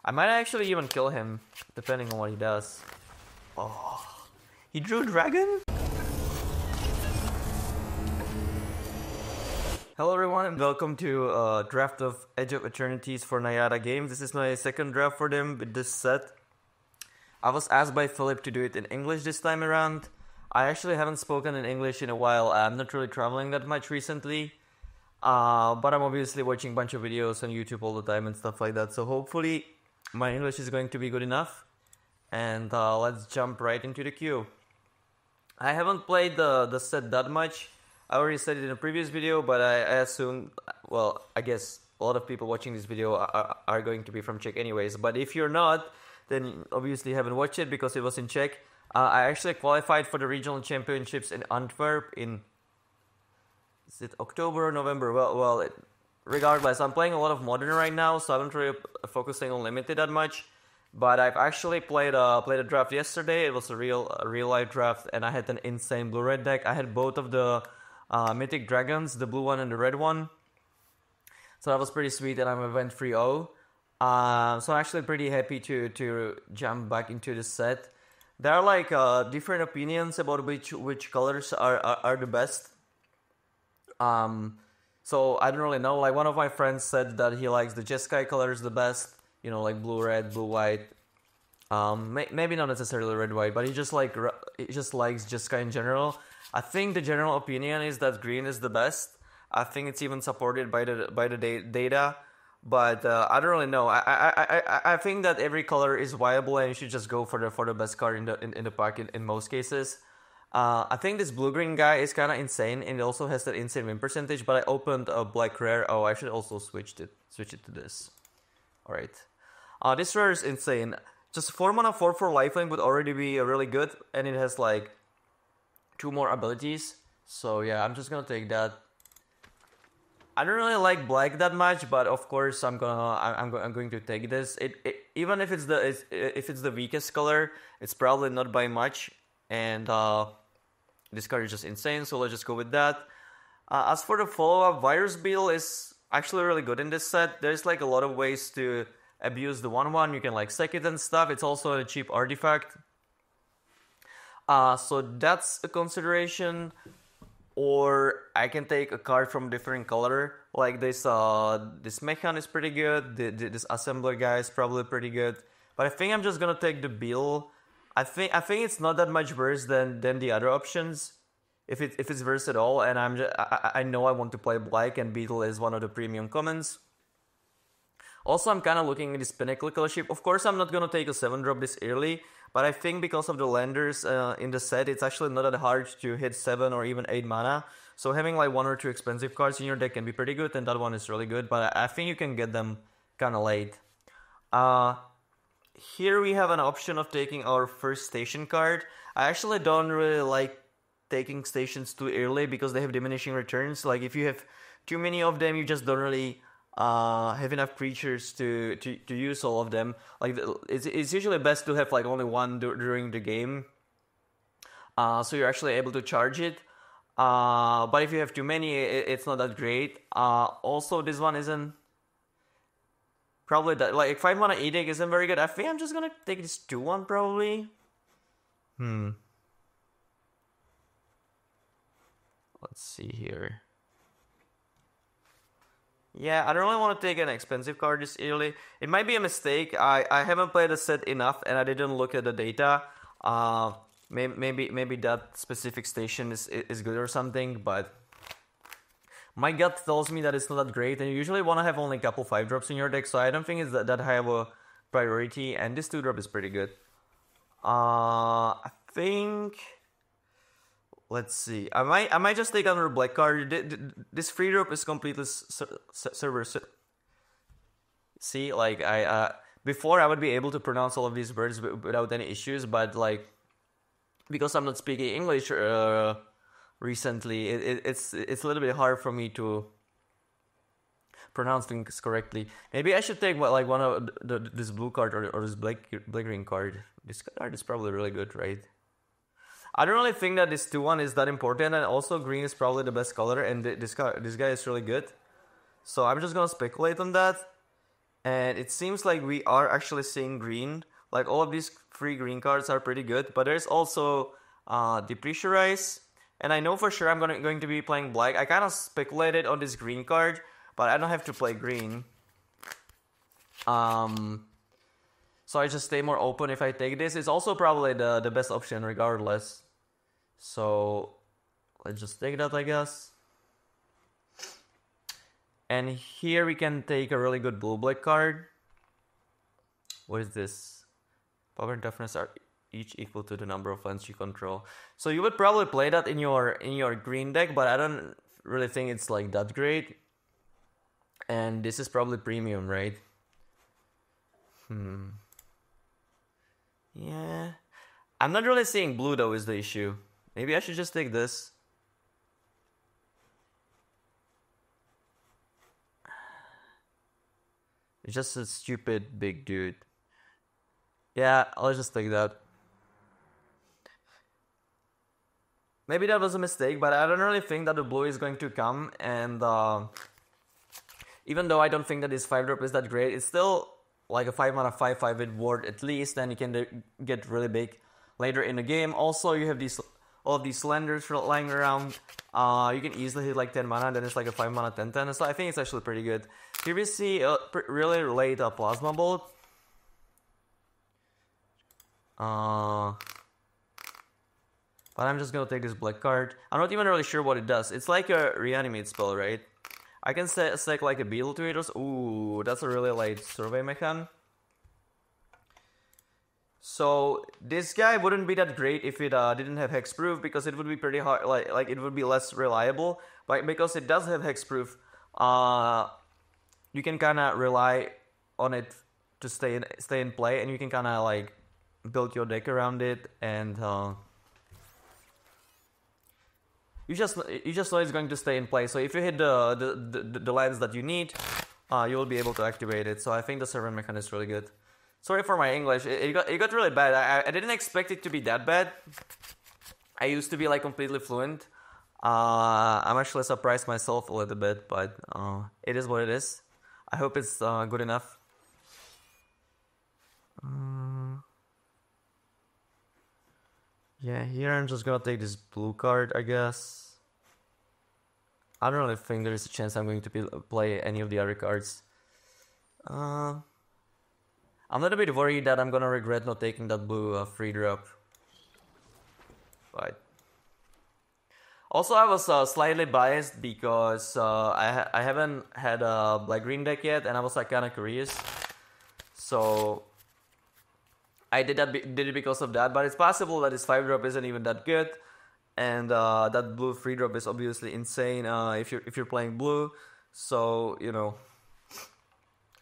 I might actually even kill him, depending on what he does. Oh, he drew dragon? Hello everyone and welcome to a draft of Edge of Eternities for Nayada Games. This is my second draft for them with this set. I was asked by Philip to do it in English this time around. I actually haven't spoken in English in a while. I'm not really traveling that much recently. But I'm obviously watching a bunch of videos on YouTube all the time and stuff like that. So hopefully my English is going to be good enough. And let's jump right into the queue. I haven't played the set that much. I already said it in a previous video, but I assume, well, I guess a lot of people watching this video are going to be from Czech anyways. But if you're not, then you obviously haven't watched it because it was in Czech. I actually qualified for the regional championships in Antwerp in, is it October or November? Regardless, I'm playing a lot of Modern right now, so I'm not really focusing on Limited that much. But I've actually played a draft yesterday. It was a real life draft, and I had an insane blue-red deck. I had both of the Mythic Dragons, the blue one and the red one. So that was pretty sweet, and I went 3-0. So I'm actually pretty happy to jump back into the set. There are like different opinions about which colors are the best. So I don't really know. Like one of my friends said that he likes the Jeskai colors the best. You know, like blue-red, blue-white. Maybe not necessarily red-white, but he just likes Jeskai in general. I think the general opinion is that green is the best. I think it's even supported by the data, but I don't really know. I think that every color is viable, and you should just go for the best card in the pack in most cases. I think this blue-green guy is kind of insane, and it also has that insane win percentage. But I opened a black rare. Oh, I should also switch it to this. All right. This rare is insane. Just 4 mana 4/4 lifelink would already be really good, and it has like 2 more abilities. So yeah, I'm just gonna take that. I don't really like black that much, but of course I'm going to take this. Even if it's the weakest color, it's probably not by much, and this card is just insane. So let's just go with that. As for the follow-up, Virus Beetle is actually really good in this set. There's like a lot of ways to abuse the 1/1. You can like sack it and stuff. It's also a cheap artifact. So that's a consideration. Or I can take a card from a different color. Like this Mechan is pretty good. This Assembler guy is probably pretty good. But I think I'm just gonna take the Beetle. I think it's not that much worse than the other options. If it's worse at all, and I know I want to play black, and Beetle is one of the premium commons. Also, I'm kind of looking at this Pinnacle Colorship. Of course, I'm not gonna take a 7-drop this early, but I think because of the landers in the set, it's actually not that hard to hit 7 or even 8 mana. So having like 1 or 2 expensive cards in your deck can be pretty good, and that one is really good. But I think you can get them kind of late. Here we have an option of taking our first station card. I actually don't really like taking stations too early because they have diminishing returns. Like if you have too many of them, you just don't really have enough creatures to use all of them. Like it's usually best to have like only one during the game, so you're actually able to charge it. But if you have too many, it's not that great. Also, this one isn't probably that, like 5 mana Edict isn't very good. I think I'm just gonna take this 2/1 probably. Let's see here. Yeah, I don't really want to take an expensive card this early. It might be a mistake. I haven't played the set enough, and I didn't look at the data. Maybe that specific station is good or something, but my gut tells me that it's not that great, and you usually want to have only a couple 5-drops in your deck, so I don't think it's that high of a priority, and this 2-drop is pretty good. I think... Let's see. I might just take another black card. This 3-drop is completely server. See, like before I would be able to pronounce all of these words without any issues, but like because I'm not speaking English recently, it's a little bit hard for me to pronounce things correctly. Maybe I should take like one of this blue card or this black green card. This card is probably really good, right? I don't really think that this 2/1 is that important, and also green is probably the best color, and this guy is really good. So I'm just gonna speculate on that. And it seems like we are actually seeing green. Like all of these free green cards are pretty good, but there's also Depressurize. And I know for sure I'm going to be playing black. I kind of speculated on this green card, but I don't have to play green. So I just stay more open if I take this. It's also probably the best option regardless. So let's just take that, I guess. And here we can take a really good blue-black card. What is this? Power and toughness are each equal to the number of lands you control. So you would probably play that in your green deck, but I don't really think it's like that great. And this is probably premium, right? Yeah. I'm not really seeing blue though is the issue. Maybe I should just take this. It's just a stupid big dude. Yeah, I'll just take that. Maybe that was a mistake, but I don't really think that the blue is going to come. And even though I don't think that this 5-drop is that great, it's still like a 5-mana 5/5 with ward at least, and you can get really big later in the game. Also, you have all of these slenders lying around. You can easily hit like 10 mana, and then it's like a 5-mana 10/10. So I think it's actually pretty good. Here we see a really late Plasma Bolt. But I'm just gonna take this black card. I'm not even really sure what it does. It's like a reanimate spell, right? I can stack like a beetle to it. Ooh, that's a really late survey mechan. So this guy wouldn't be that great if it didn't have hexproof, because it would be pretty hard. Like it would be less reliable. But because it does have hexproof, you can kind of rely on it to stay in play, and you can kind of like build your deck around it, and you just know it's going to stay in play. So if you hit the lands that you need, you will be able to activate it. So I think the servant mechan is really good. Sorry for my English. It got really bad. I didn't expect it to be that bad. I used to be like completely fluent. I'm actually surprised myself a little bit, but it is what it is. I hope it's good enough. Yeah, here I'm just gonna take this blue card, I guess. I don't really think there is a chance I'm going to play any of the other cards. I'm a little bit worried that I'm gonna regret not taking that blue free drop. But also I was slightly biased because I haven't had a black-green deck yet, and I was like kind of curious. So I did it because of that, but it's possible that this 5-drop isn't even that good, and that blue 3-drop is obviously insane if you're playing blue. So you know,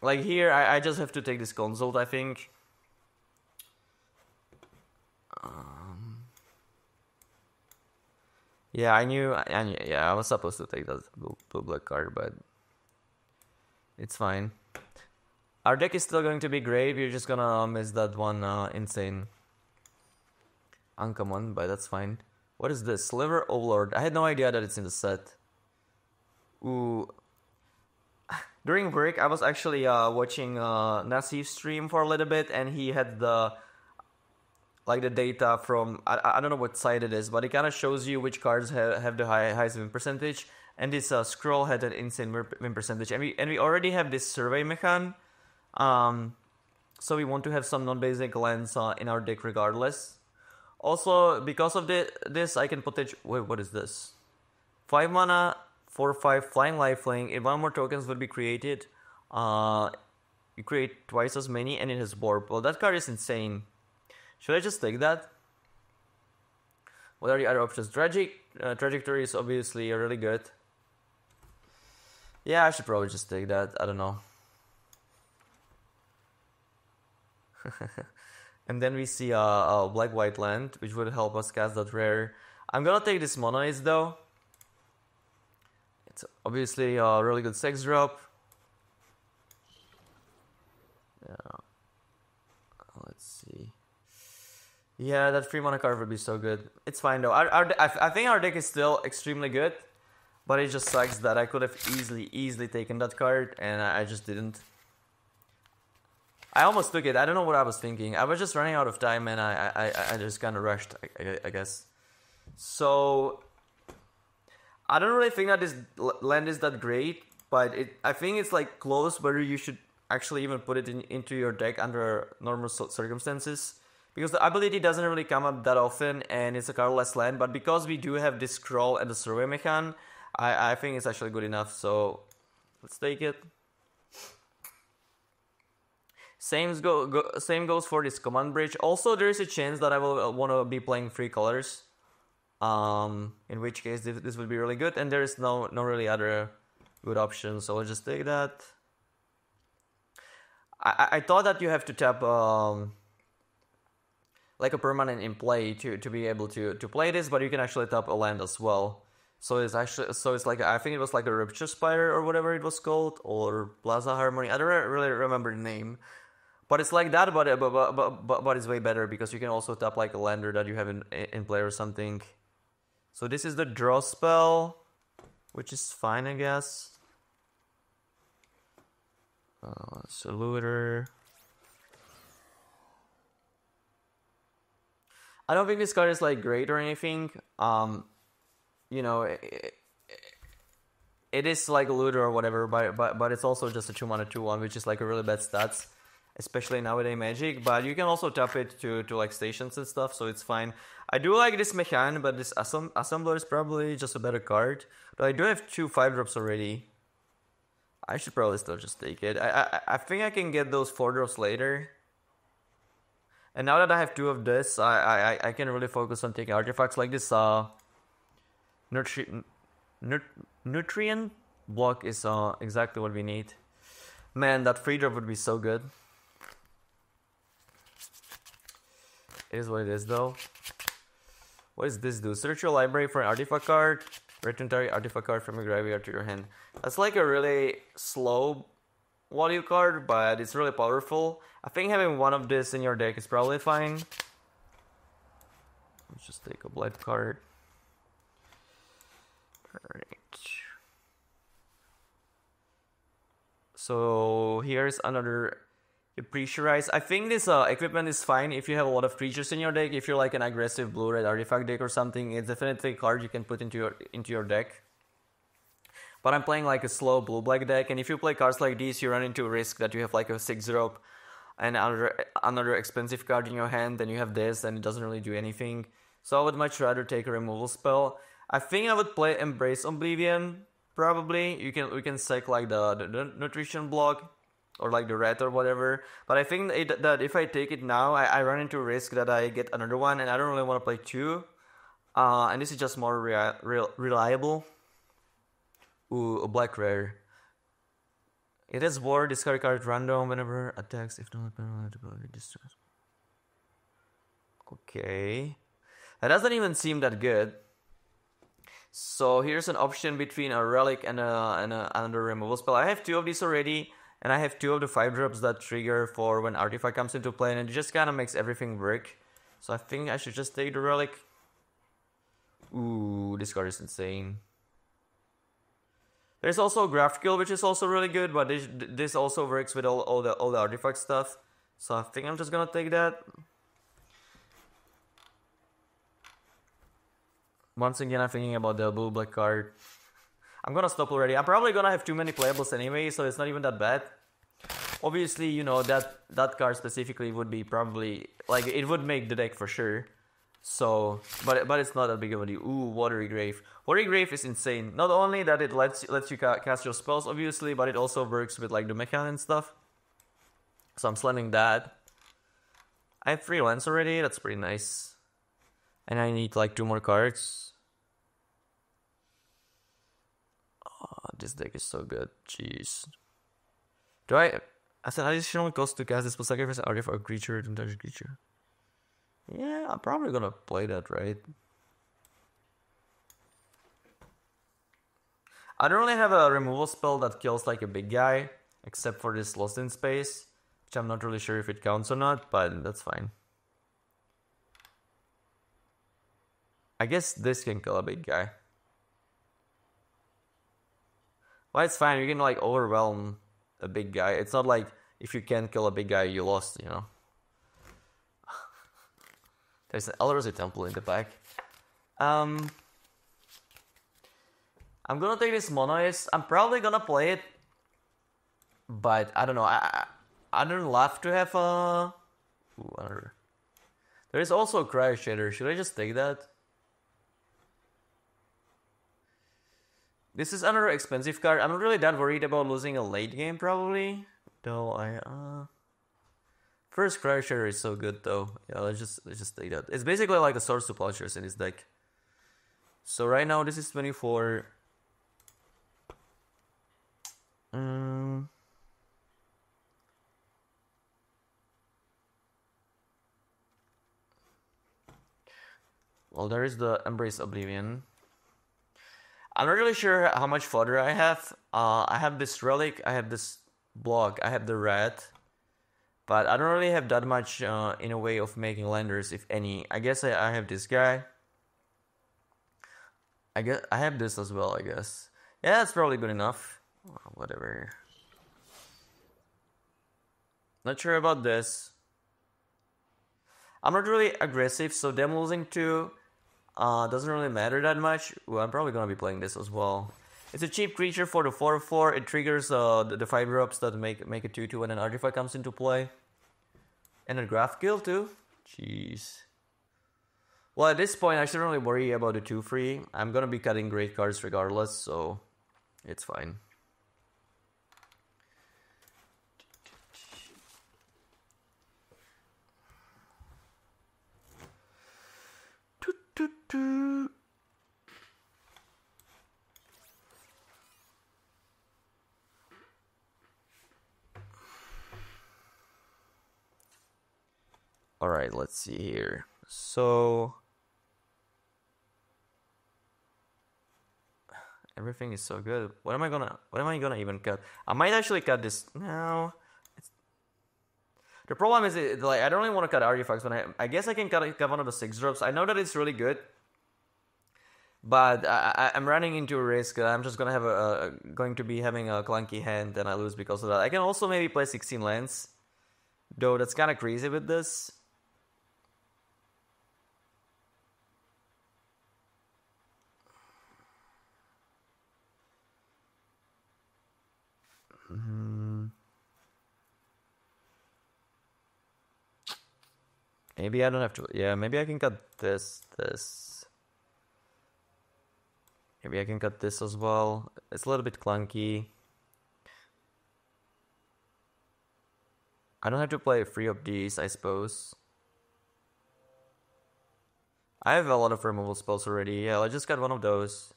like here, I just have to take this consult, I think. Yeah, I knew. Yeah, I was supposed to take that blue black card, but it's fine. Our deck is still going to be great. We're just gonna miss that one insane uncommon, but that's fine. What is this? Sliver Overlord. I had no idea that it's in the set. Ooh. During work, I was actually watching Nassif's stream for a little bit, and he had the data from I don't know what site it is, but it kind of shows you which cards have the highest win percentage. And this scroll had an insane win percentage, and we already have this survey mechan. So we want to have some non-basic lands in our deck regardless. Also, because of this, I can potentially... Wait, what is this? 5 mana, 4/5 flying lifelink. If one more tokens would be created, you create twice as many, and it has warp. Well, that card is insane. Should I just take that? What are the other options? Trajectory is obviously really good. Yeah, I should probably just take that. I don't know. And then we see a black-white land, which would help us cast that rare. I'm gonna take this Monoids though. It's obviously a really good 6-drop. Yeah. Let's see. Yeah, that 3-mana card would be so good. It's fine though. I think our deck is still extremely good, but it just sucks that I could have easily taken that card, and I just didn't. I almost took it. I don't know what I was thinking. I was just running out of time, and I just kind of rushed, I guess. So I don't really think that this land is that great, but I think it's like close whether you should actually even put it into your deck under normal circumstances. Because the ability doesn't really come up that often, and it's a cardless land, but because we do have this scroll and the survey mechan, I think it's actually good enough, so let's take it. Same goes for this command bridge. Also, there is a chance that I will want to be playing 3 colors, in which case this would be really good, and there is no really other good option, so I'll just take that. I thought that you have to tap like a permanent in play to be able to play this, but you can actually tap a land as well. So it's like, I think it was like a Rupture Spider or whatever it was called, or Plaza Harmony. I don't really remember the name, but it's like that, but it's way better because you can also tap like a lander that you have in play or something. So this is the draw spell, which is fine, I guess. Saluter. I don't think this card is like great or anything. You know, it is like a looter or whatever, but it's also just a 2-mana 2/1, which is like a really bad stats, especially nowadays Magic. But you can also tap it to like stations and stuff, so it's fine. I do like this mechan, but this assembler is probably just a better card. But I do have 2 5-drops already. I should probably still just take it. I think I can get those 4-drops later. And now that I have 2 of this, I can really focus on taking artifacts like this. Nutrient block is exactly what we need. Man, that 3-drop would be so good. It is what it is, though. What does this do? Search your library for an artifact card. Return target artifact card from your graveyard to your hand. That's like a really slow value card, but it's really powerful. I think having 1 of this in your deck is probably fine. Let's just take a Blade card. Alright. So here's another Pressurize. I think this equipment is fine if you have a lot of creatures in your deck. If you're like an aggressive blue-red artifact deck or something, it's definitely a card you can put into your deck. But I'm playing like a slow blue-black deck, and if you play cards like these, you run into a risk that you have like a 6-drop and another expensive card in your hand, then you have this, and it doesn't really do anything. So I would much rather take a removal spell. I think I would play Embrace Oblivion, probably. We can sack like the nutrition block, or like the red or whatever. But I think that if I take it now, I run into a risk that I get another one, and I don't really want to play 2. And this is just more reliable. Ooh, a black rare. It has war, discard card random whenever attacks, if not distress. Okay. That doesn't even seem that good. So here's an option between a relic and another removal spell. I have 2 of these already, and I have 2 of the 5-drops that trigger for when artifact comes into play, and it just kind of makes everything work. So I think I should just take the relic. Ooh, this card is insane. There's also Graphical, which is also really good, but this also works with all the artifact stuff. So I think I'm just gonna take that. Once again, I'm thinking about the blue-black card. I'm gonna stop already. I'm probably gonna have too many playables anyway, so it's not even that bad. Obviously, you know, that card specifically would be probably, like, it would make the deck for sure. So, but it's not that big of a deal. Ooh, Watery Grave. Watery Grave is insane. Not only that it lets you cast your spells, obviously, but it also works with, like, the mechan and stuff. So I'm slamming that. I have 3 lands already. That's pretty nice. And I need, like, 2 more cards. Oh, this deck is so good. Jeez. As an additional cost to cast this will sacrifice an artifact or creature to touch a creature. Yeah, I'm probably gonna play that, right? I don't really have a removal spell that kills like a big guy, except for this Lost in Space, which I'm not really sure if it counts or not, but that's fine. I guess this can kill a big guy. Well, it's fine, you can like overwhelm a big guy. It's not like if you can't kill a big guy, you lost, you know. There's an Eldrazi Temple in the back. I'm gonna take this Monoist. I'm probably gonna play it, but I don't know. I don't love to have a... Ooh, another. There is also a Cryo Shader. Should I just take that? This is another expensive card. I'm not really that worried about losing a late game, probably. Though first Cryo Shader is so good, though. Yeah, let's just take that. It's basically like a Swords to Plowshares in his deck. So right now this is 24. Well, there is the Embrace Oblivion. I'm not really sure how much fodder I have. I have this Relic, I have this block, I have the Rat. But I don't really have that much in a way of making landers, if any. I guess I have this guy. I guess I have this as well, I guess. Yeah, that's probably good enough. Whatever. Not sure about this. I'm not really aggressive, so them losing 2 doesn't really matter that much. Well, I'm probably gonna be playing this as well. It's a cheap creature for the 4/4. It triggers the 5-drops that make a 2/2 when an artifact comes into play. And a Graph Kill too? Jeez. Well, at this point, I shouldn't really worry about the 2-free. I'm gonna be cutting great cards regardless, so it's fine. Alright, let's see here. So everything is so good. What am I gonna even cut? I might actually cut this now. The problem is, like, I don't really want to cut artifacts, but I guess I can cut one of the 6-drops. I know that it's really good, but I'm running into a risk. I'm just gonna have going to be having a clunky hand, and I lose because of that. I can also maybe play 16 lands, though that's kind of crazy with this. Maybe I don't have to. Yeah, maybe I can cut this. Maybe I can cut this as well. It's a little bit clunky. I don't have to play 3 of these, I suppose. I have a lot of removal spells already. Yeah, I just got one of those.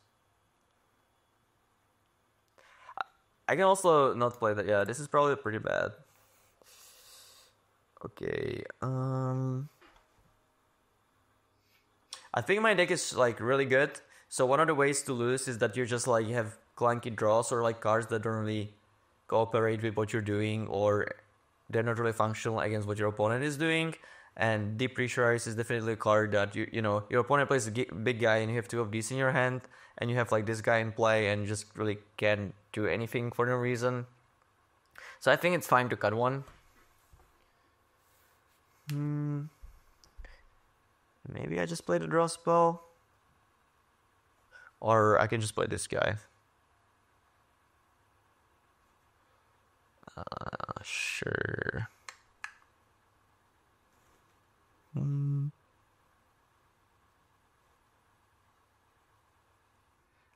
I can also not play that. Yeah, this is probably pretty bad. Okay, I think my deck is like really good. So one of the ways to lose is that you're just like, you have clunky draws or like cards that don't really cooperate with what you're doing, or they're not really functional against what your opponent is doing. And Depressurize is definitely a card that you know, your opponent plays a big guy and you have 2 of these in your hand, and you have like this guy in play and you just really can't do anything for no reason. So I think it's fine to cut one. Maybe I just play the draw spell, or I can just play this guy. Sure.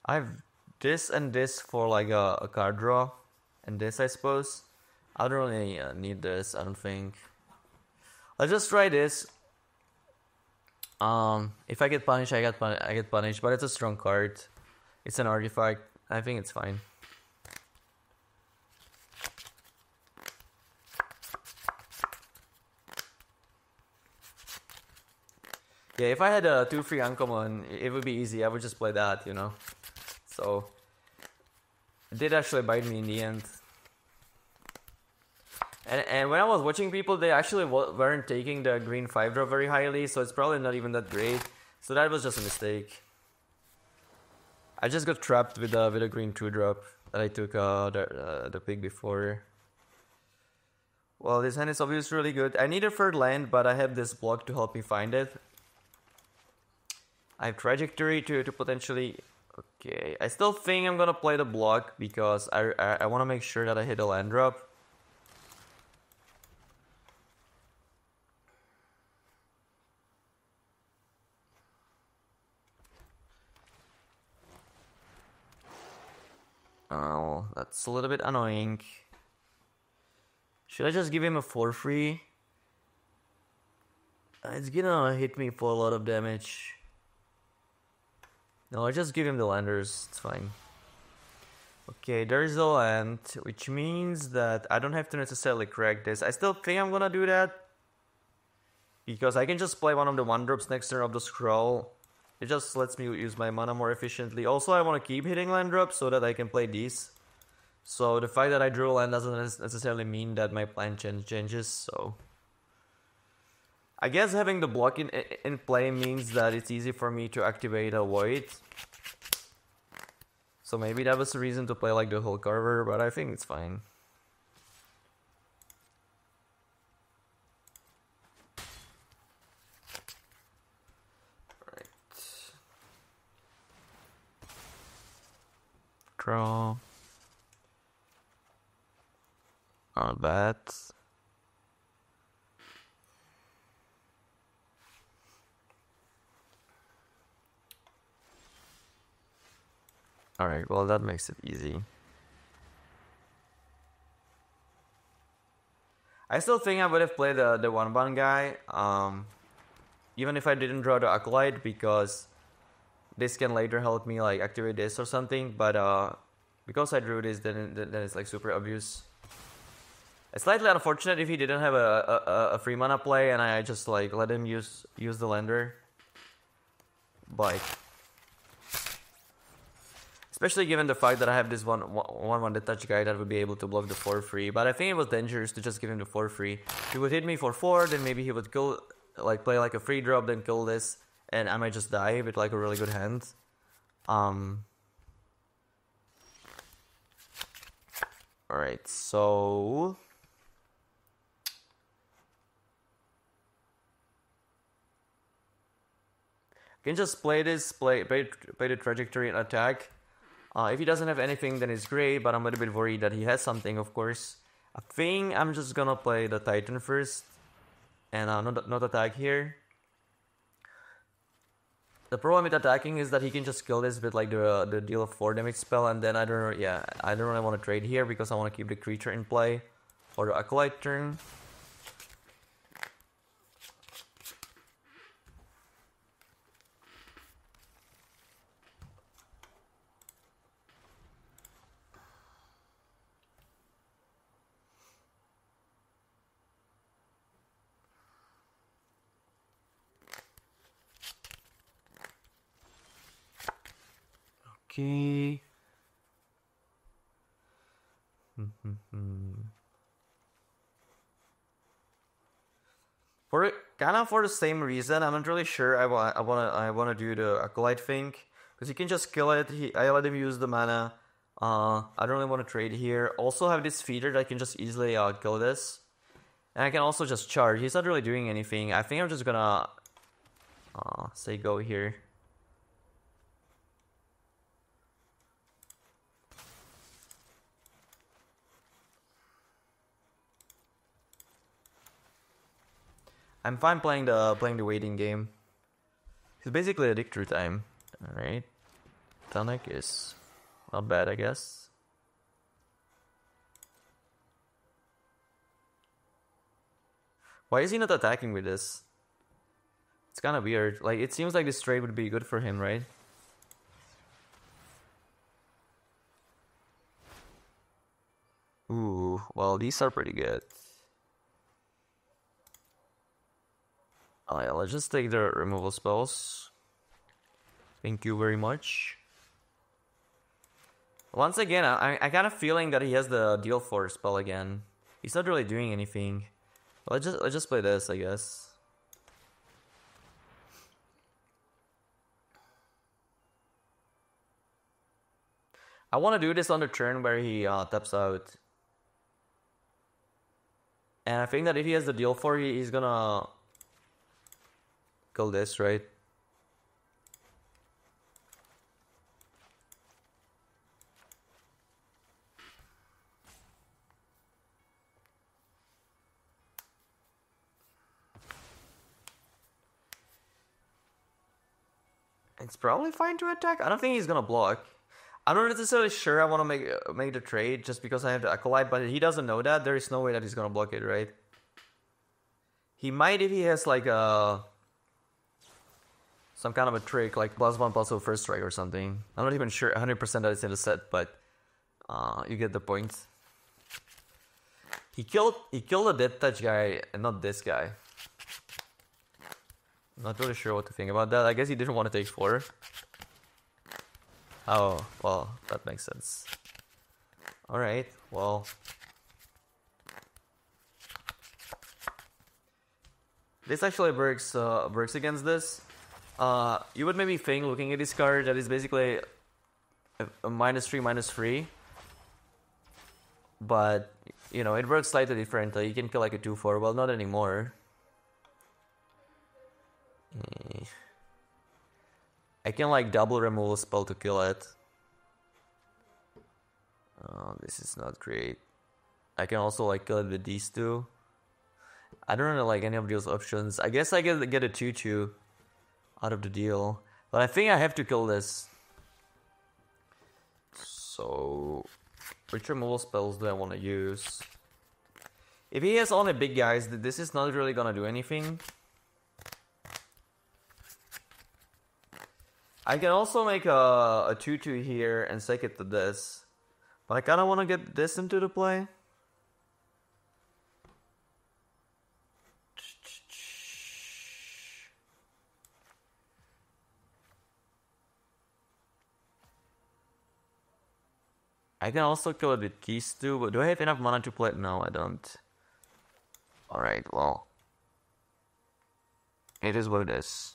I have this and this for like a card draw, and this, I suppose. I don't really need this, I don't think. Let's just try this. If I get punished, I get punished, but it's a strong card. It's an artifact. I think it's fine. Yeah, if I had a 2-free uncommon, it would be easy. I would just play that, you know. So it did actually bite me in the end. And when I was watching people, they actually weren't taking the green 5-drop very highly, so it's probably not even that great. So that was just a mistake. I just got trapped with a green 2-drop that I took the pick before. Well, this hand is obviously really good. I need a third land, but I have this block to help me find it. I have trajectory to potentially... Okay, I still think I'm gonna play the block because I want to make sure that I hit a land drop. Oh, that's a little bit annoying. Should I just give him a 4-3? It's gonna hit me for a lot of damage. No, I just give him the landers, it's fine. Okay, there's a land, which means that I don't have to necessarily crack this. I still think I'm gonna do that. Because I can just play one of the 1-drops next turn of the scroll. It just lets me use my mana more efficiently. Also, I want to keep hitting land drops so that I can play these. So the fact that I drew a land doesn't necessarily mean that my plan changes, so... I guess having the block in play means that it's easy for me to activate a Void. So maybe that was the reason to play like the Hull Carver, but I think it's fine. Right. Draw. Not bad. Alright, well that makes it easy. I still think I would have played the 1-ban guy, even if I didn't draw the Acolyte, because this can later help me like activate this or something, but because I drew this, then it's like super obvious. It's slightly unfortunate if he didn't have a free mana play and I just like let him use the lender. But especially given the fact that I have this one detach guy that would be able to block the 4-3, but I think it was dangerous to just give him the 4-3. He would hit me for 4, then maybe he would kill, like play like a free drop, then kill this, and I might just die with like a really good hand. Alright, so... I can just play this, play the trajectory and attack. If he doesn't have anything, then it's great, but I'm a little bit worried that he has something, of course. I think I'm just gonna play the Titan first, and not attack here. The problem with attacking is that he can just kill this with like the deal of 4 damage spell, and then I don't really want to trade here because I want to keep the creature in play for the Acolyte turn. Okay. For the same reason, I'm not really sure. I wanna do the Acolyte thing because he can just kill it. I let him use the mana. I don't really want to trade here. Also have this feeder that I can just easily kill this, and I can also just charge. He's not really doing anything. I think I'm just gonna say go here. I'm fine playing the waiting game. It's basically a dig through time. Alright. Tonic is not bad, I guess. Why is he not attacking with this? It's kinda weird. Like, it seems like this trade would be good for him, right? Ooh, well, these are pretty good. Oh yeah, let's just take the removal spells. Thank you very much. Once again, I kind of feeling that he has the deal 4 spell again. He's not really doing anything. Let's just play this, I guess. I want to do this on the turn where he taps out. And I think that if he has the deal 4, he's gonna kill this, right? It's probably fine to attack. I don't think he's gonna block. I'm not necessarily sure I want to make the trade just because I have the Acolyte, but he doesn't know that. There is no way that he's gonna block it, right? He might if he has like some kind of a trick, like +1 +2 first strike or something. I'm not even sure 100% that it's in the set, but you get the point. He killed the Death Touch guy and not this guy. Not really sure what to think about that. I guess he didn't want to take 4. Oh, well, that makes sense. Alright, well. This actually works against this. You would maybe think, looking at this card, that is basically a -3/-3. But, you know, it works slightly differently. You can kill like a 2/4. Well, not anymore. I can like double removal spell to kill it. This is not great. I can also like kill it with these two. I don't really like any of those options. I guess I get a 2/2 out of the deal. But I think I have to kill this. So, which removal spells do I want to use? If he has only big guys, this is not really gonna do anything. I can also make a 2/2 here and take it to this. But I kind of want to get this into the play. I can also kill it with keys too, but do I have enough mana to play it? No, I don't. Alright, well. It is what it is.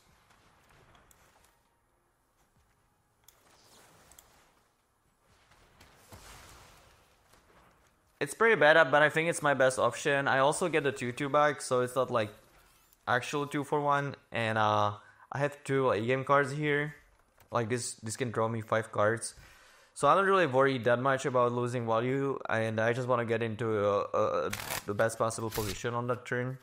It's pretty bad, but I think it's my best option. I also get the 2/2 back, so it's not like actual 2-for-1. And I have 2 game cards here. Like this can draw me 5 cards. So I'm not really worried that much about losing value, and I just want to get into the best possible position on that turn.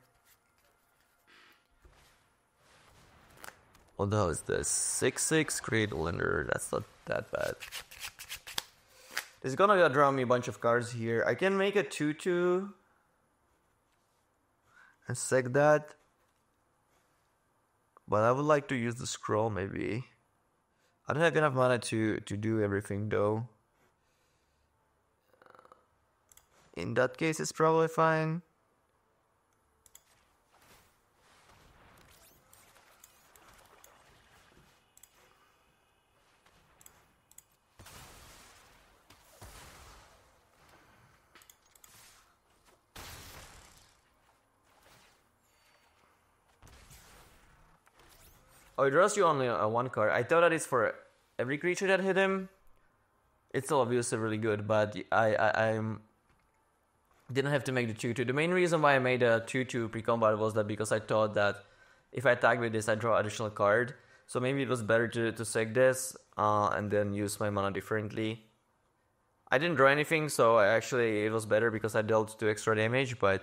What the hell is this? 6/6 Great Linder. That's not that bad. It's gonna draw me a bunch of cards here. I can make a 2/2 and sack that. But I would like to use the scroll maybe. I don't have enough mana to do everything though. In that case, it's probably fine. Oh, it draws you only one card. I thought that it's for every creature that hit him. It's still obviously really good, but I didn't have to make the 2/2. The main reason why I made a 2/2 pre-combat was that because I thought that if I attack with this, I draw additional card. So maybe it was better to sack this and then use my mana differently. I didn't draw anything, so it was better because I dealt 2 extra damage, but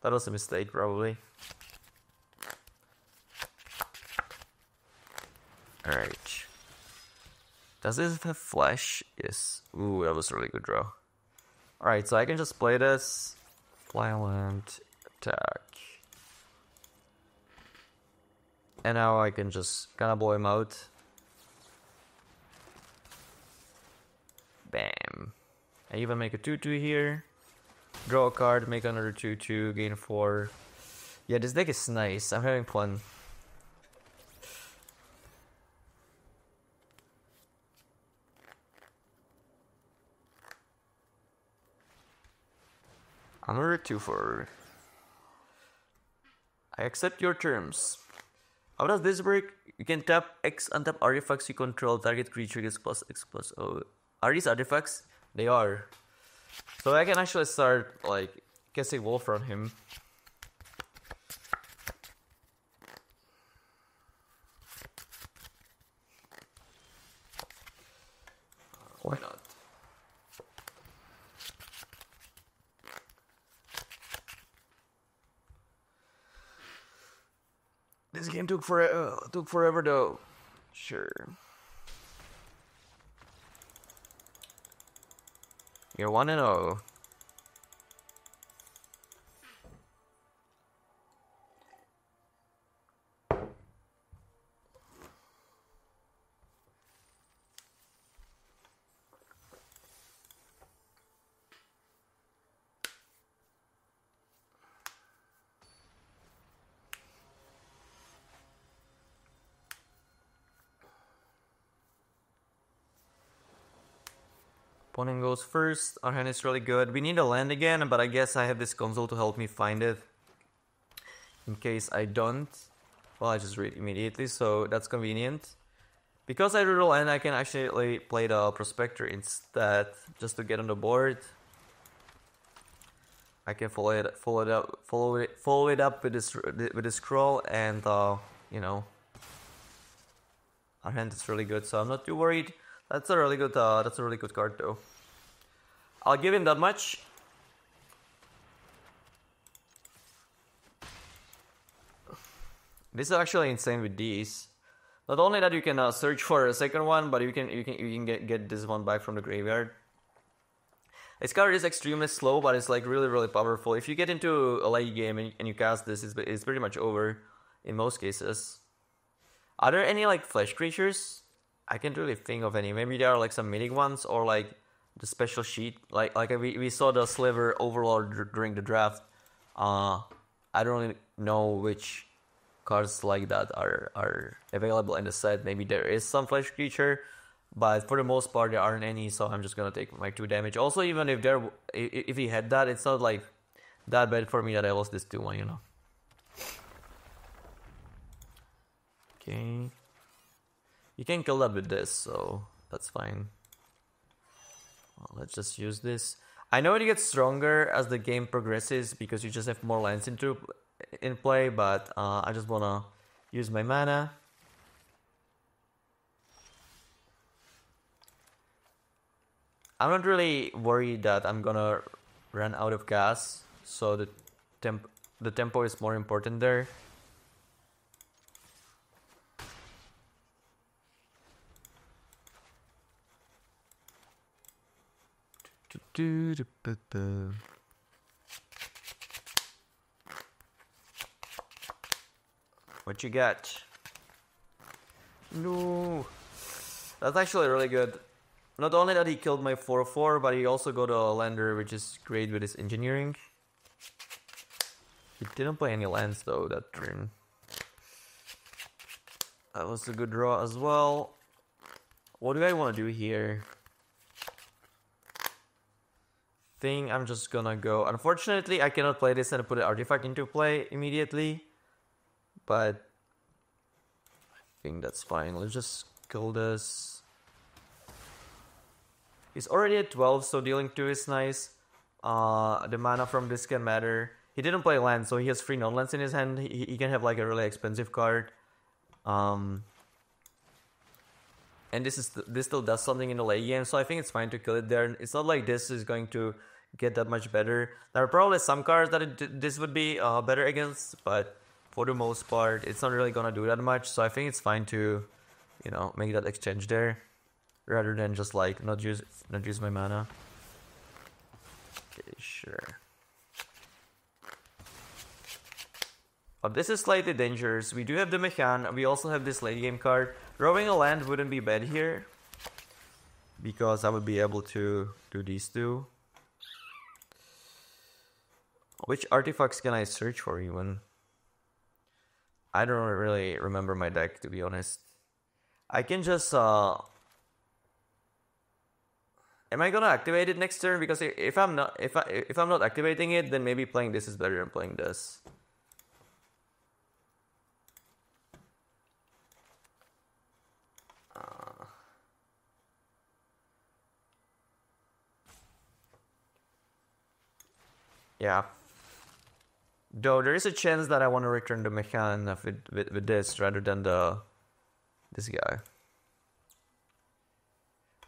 that was a mistake probably. Alright. Does this have flash? Yes. Ooh, that was a really good draw. Alright, so I can just play this. Violent attack. And now I can just kind of blow him out. Bam. I even make a 2/2 here. Draw a card, make another 2/2, gain 4. Yeah, this deck is nice. I'm having fun. Another 2/4. I accept your terms. How does this work? You can tap X, untap artifacts you control, target creature gets +X+O. Are these artifacts? They are. So I can actually start like casting Wolf on him. This game took forever though. Sure. You're 1-0. Opponent goes first. Our hand is really good. We need a land again, but I guess I have this console to help me find it. In case I don't, well, I just read immediately, so that's convenient. Because I drew the land, I can actually play the Prospector instead, just to get on the board. I can follow it up with this scroll, and you know, our hand is really good, so I'm not too worried. That's a really good card though. I'll give him that much. This is actually insane with these. Not only that you can search for a second one, but you can get this one back from the graveyard. This card is extremely slow, but it's like really powerful. If you get into a late game and you cast this, it's pretty much over in most cases. Are there any like flesh creatures? I can't really think of any. Maybe there are like some mythic ones or like the special sheet. Like we saw the Sliver Overlord during the draft. I don't really know which cards like that are available in the set. Maybe there is some flesh creature, but for the most part there aren't any. So I'm just gonna take my 2 damage. Also, even if he had that, it's not like that bad for me that I lost this 2-1. You know. Okay. You can kill that with this, so that's fine. Well, let's just use this. I know it gets stronger as the game progresses because you just have more lands in play, but I just wanna use my mana. I'm not really worried that I'm gonna run out of gas, so the tempo is more important there. What you got? No. That's actually really good. Not only that he killed my 4/4, but he also got a lander, which is great with his engineering. He didn't play any lands though that turn. That was a good draw as well. What do I want to do here? I'm just gonna go. Unfortunately, I cannot play this and put an artifact into play immediately, but I think that's fine. Let's just kill this. He's already at 12, so dealing 2 is nice. The mana from this can matter. He didn't play land, so he has 3 non-lands in his hand. He can have like a really expensive card. And this still does something in the late game, so I think it's fine to kill it there. It's not like this is going to get that much better. There are probably some cards that this would be better against, but for the most part, it's not really gonna do that much. So I think it's fine to, you know, make that exchange there, rather than just like not use my mana. Okay, sure. But this is slightly dangerous. We do have the Mechan. We also have this late game card. Drawing a land wouldn't be bad here, because I would be able to do these 2. Which artifacts can I search for even? I don't really remember my deck, to be honest. I can just am I gonna activate it next turn? Because if I'm not activating it, then maybe playing this is better than playing this. Yeah. Though there is a chance that I want to return the Mechan with this rather than this guy.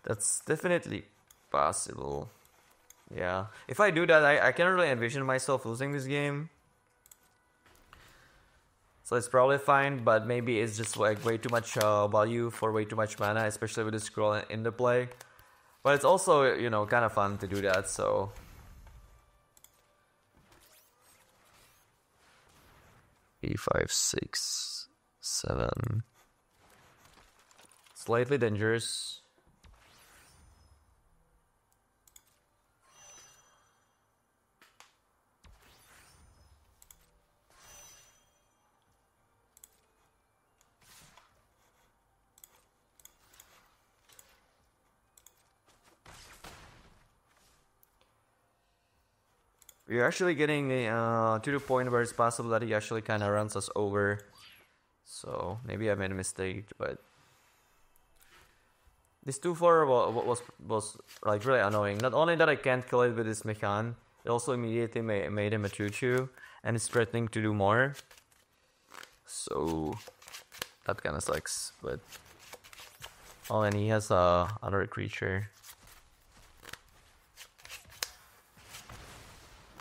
That's definitely possible. Yeah. If I do that, I can't really envision myself losing this game. So it's probably fine, but maybe it's just like way too much value for way too much mana, especially with the scroll in the play. But it's also, you know, kind of fun to do that, so... 5, 6, 7... Slightly dangerous. We're actually getting to the point where it's possible that he actually kind of runs us over. So maybe I made a mistake, but this 2-4 was like really annoying. Not only that I can't kill it with this Mechan, it also immediately made him a choo-choo, and it's threatening to do more. So that kind of sucks, but oh, and he has another creature.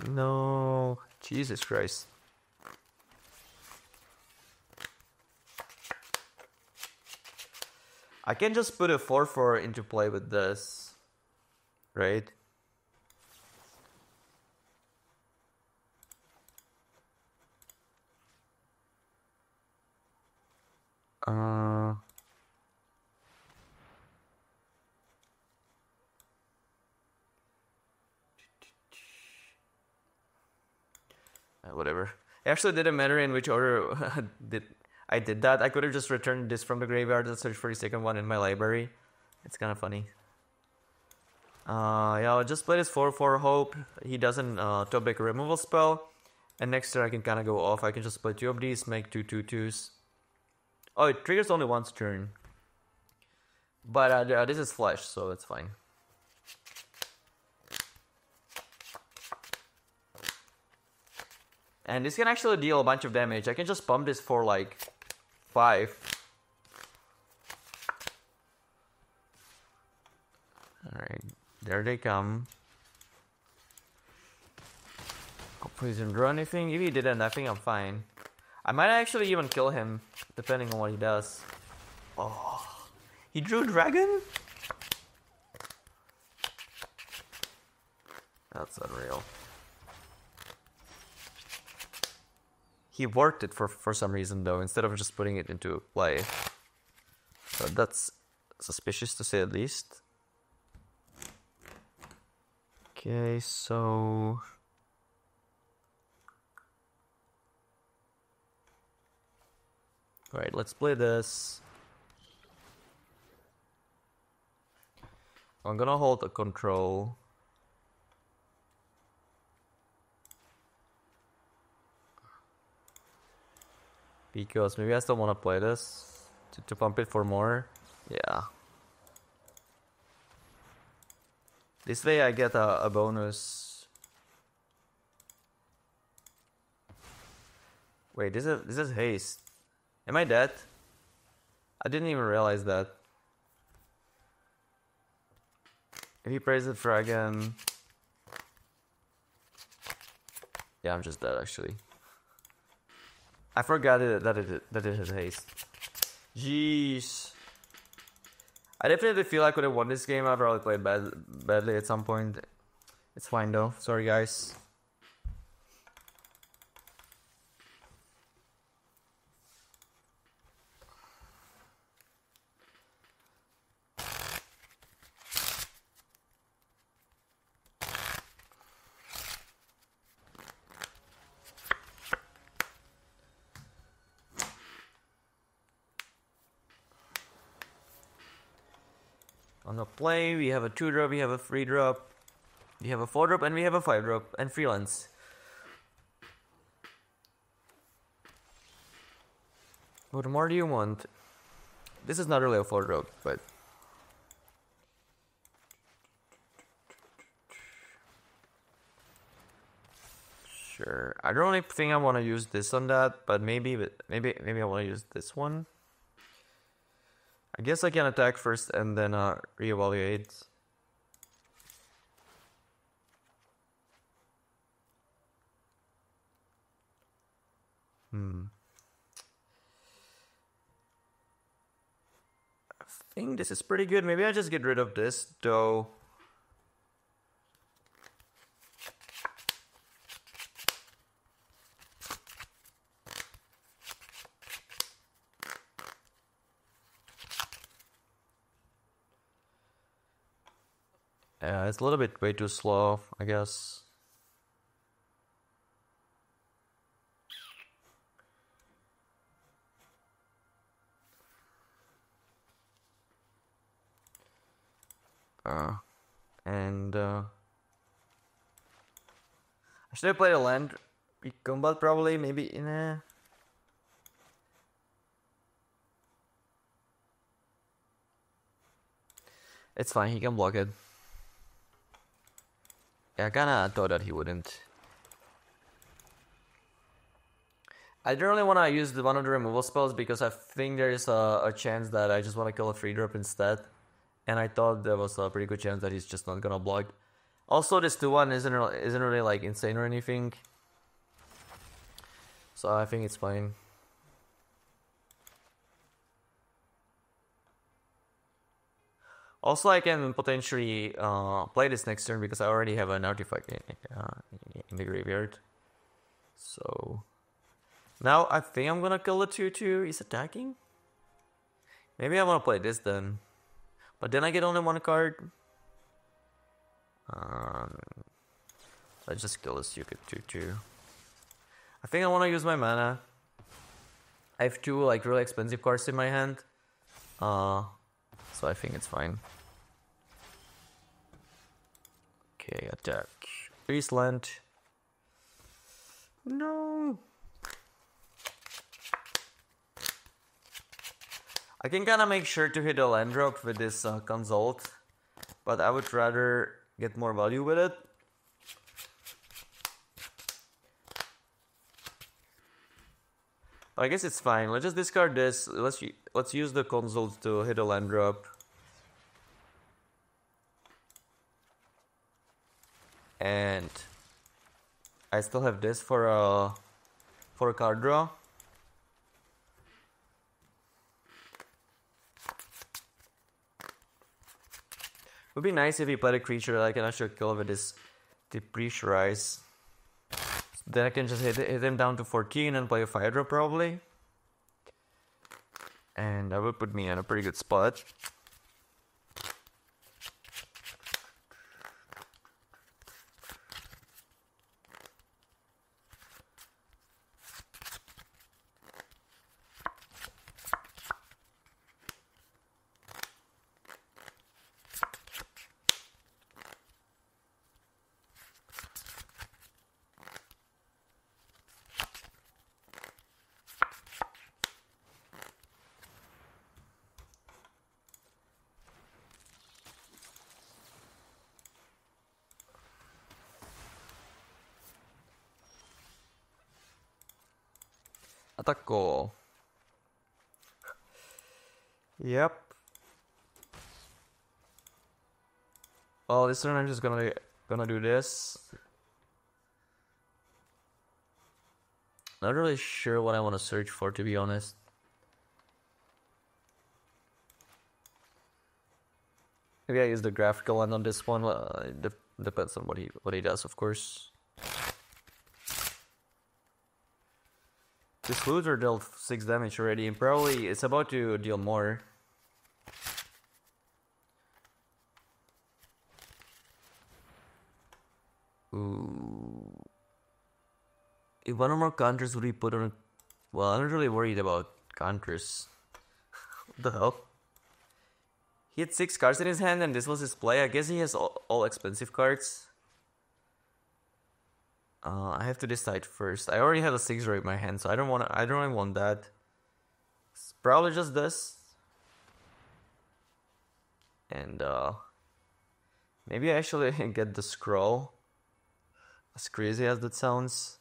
No, Jesus Christ. I can just put a 4-4 into play with this, right? Whatever. It actually didn't matter in which order I did that. I could have just returned this from the graveyard and searched for the second one in my library. It's kind of funny. Yeah, I'll just play this 4-4 hope he doesn't top deck a removal spell. And next turn I can kind of go off. I can just play 2 of these, make 2 2/2s. Oh, it triggers only once turn. But this is flesh, so it's fine. And this can actually deal a bunch of damage. I can just pump this for like 5. Alright, there they come. Hopefully he didn't draw anything. If he didn't, I think I'm fine. I might actually even kill him, depending on what he does. Oh, he drew dragon? That's unreal. He worked it for some reason though, instead of just putting it into play. So that's suspicious to say the least. Okay, so... Alright, let's play this. I'm gonna hold a control. Because maybe I still want to play this to pump it for more. Yeah. This way I get a bonus. Wait, this is haste. Am I dead? I didn't even realize that. If he prays the dragon... Yeah, I'm just dead actually. I forgot that it has haste. Jeez. I definitely feel I could have won this game. I probably played badly at some point. It's fine though. Sorry guys. On the play, we have a 2-drop, we have a 3-drop, we have a 4-drop, and we have a 5-drop, and freelance. What more do you want? This is not really a 4-drop, but... Sure. I don't really think I want to use this on that, but maybe I want to use this one. I guess I can attack first and then reevaluate. think this is pretty good. Maybe I just get rid of this, though. Yeah, it's a little bit way too slow, I guess. And should I play a land combat probably? Maybe in a. It's fine, he can block it. Yeah, I kinda thought that he wouldn't. I don't really want to use one of the removal spells because I think there is a chance that I just want to kill a 3-drop instead. And I thought there was a pretty good chance that he's just not gonna block. Also, this 2-1 isn't really like insane or anything. So I think it's fine. Also, I can potentially play this next turn because I already have an artifact in the graveyard. So now I think I'm gonna kill the 2/2. He's attacking. Maybe I want to play this then, but then I get only one card. Let's just kill this Yuka 2/2. I think I want to use my mana. I have 2 like really expensive cards in my hand, so I think it's fine. Okay, attack. Priest land. No. I can kind of make sure to hit a land drop with this consult, but I would rather get more value with it. I guess it's fine. Let's just discard this. Let's use the consult to hit a land drop. And I still have this for a card draw. Would be nice if he played a creature that I can actually kill with this Depressurize. Then I can just hit him down to 14 and play a 5-drop probably. And that would put me in a pretty good spot. Attacco. Yep. Well, this turn I'm just gonna do this. Not really sure what I want to search for, to be honest. Maybe I use the graphical one on this one. It depends on what he does, of course. This loser dealt 6 damage already, and probably it's about to deal more. Ooh. If one or more counters would be put on... Well, I'm not really worried about counters. What the hell? He had 6 cards in his hand and this was his play. I guess he has all expensive cards. I have to decide first. I already have a 6-drop in my hand, so I don't really want that. It's probably just this. And maybe I actually get the scroll. As crazy as that sounds.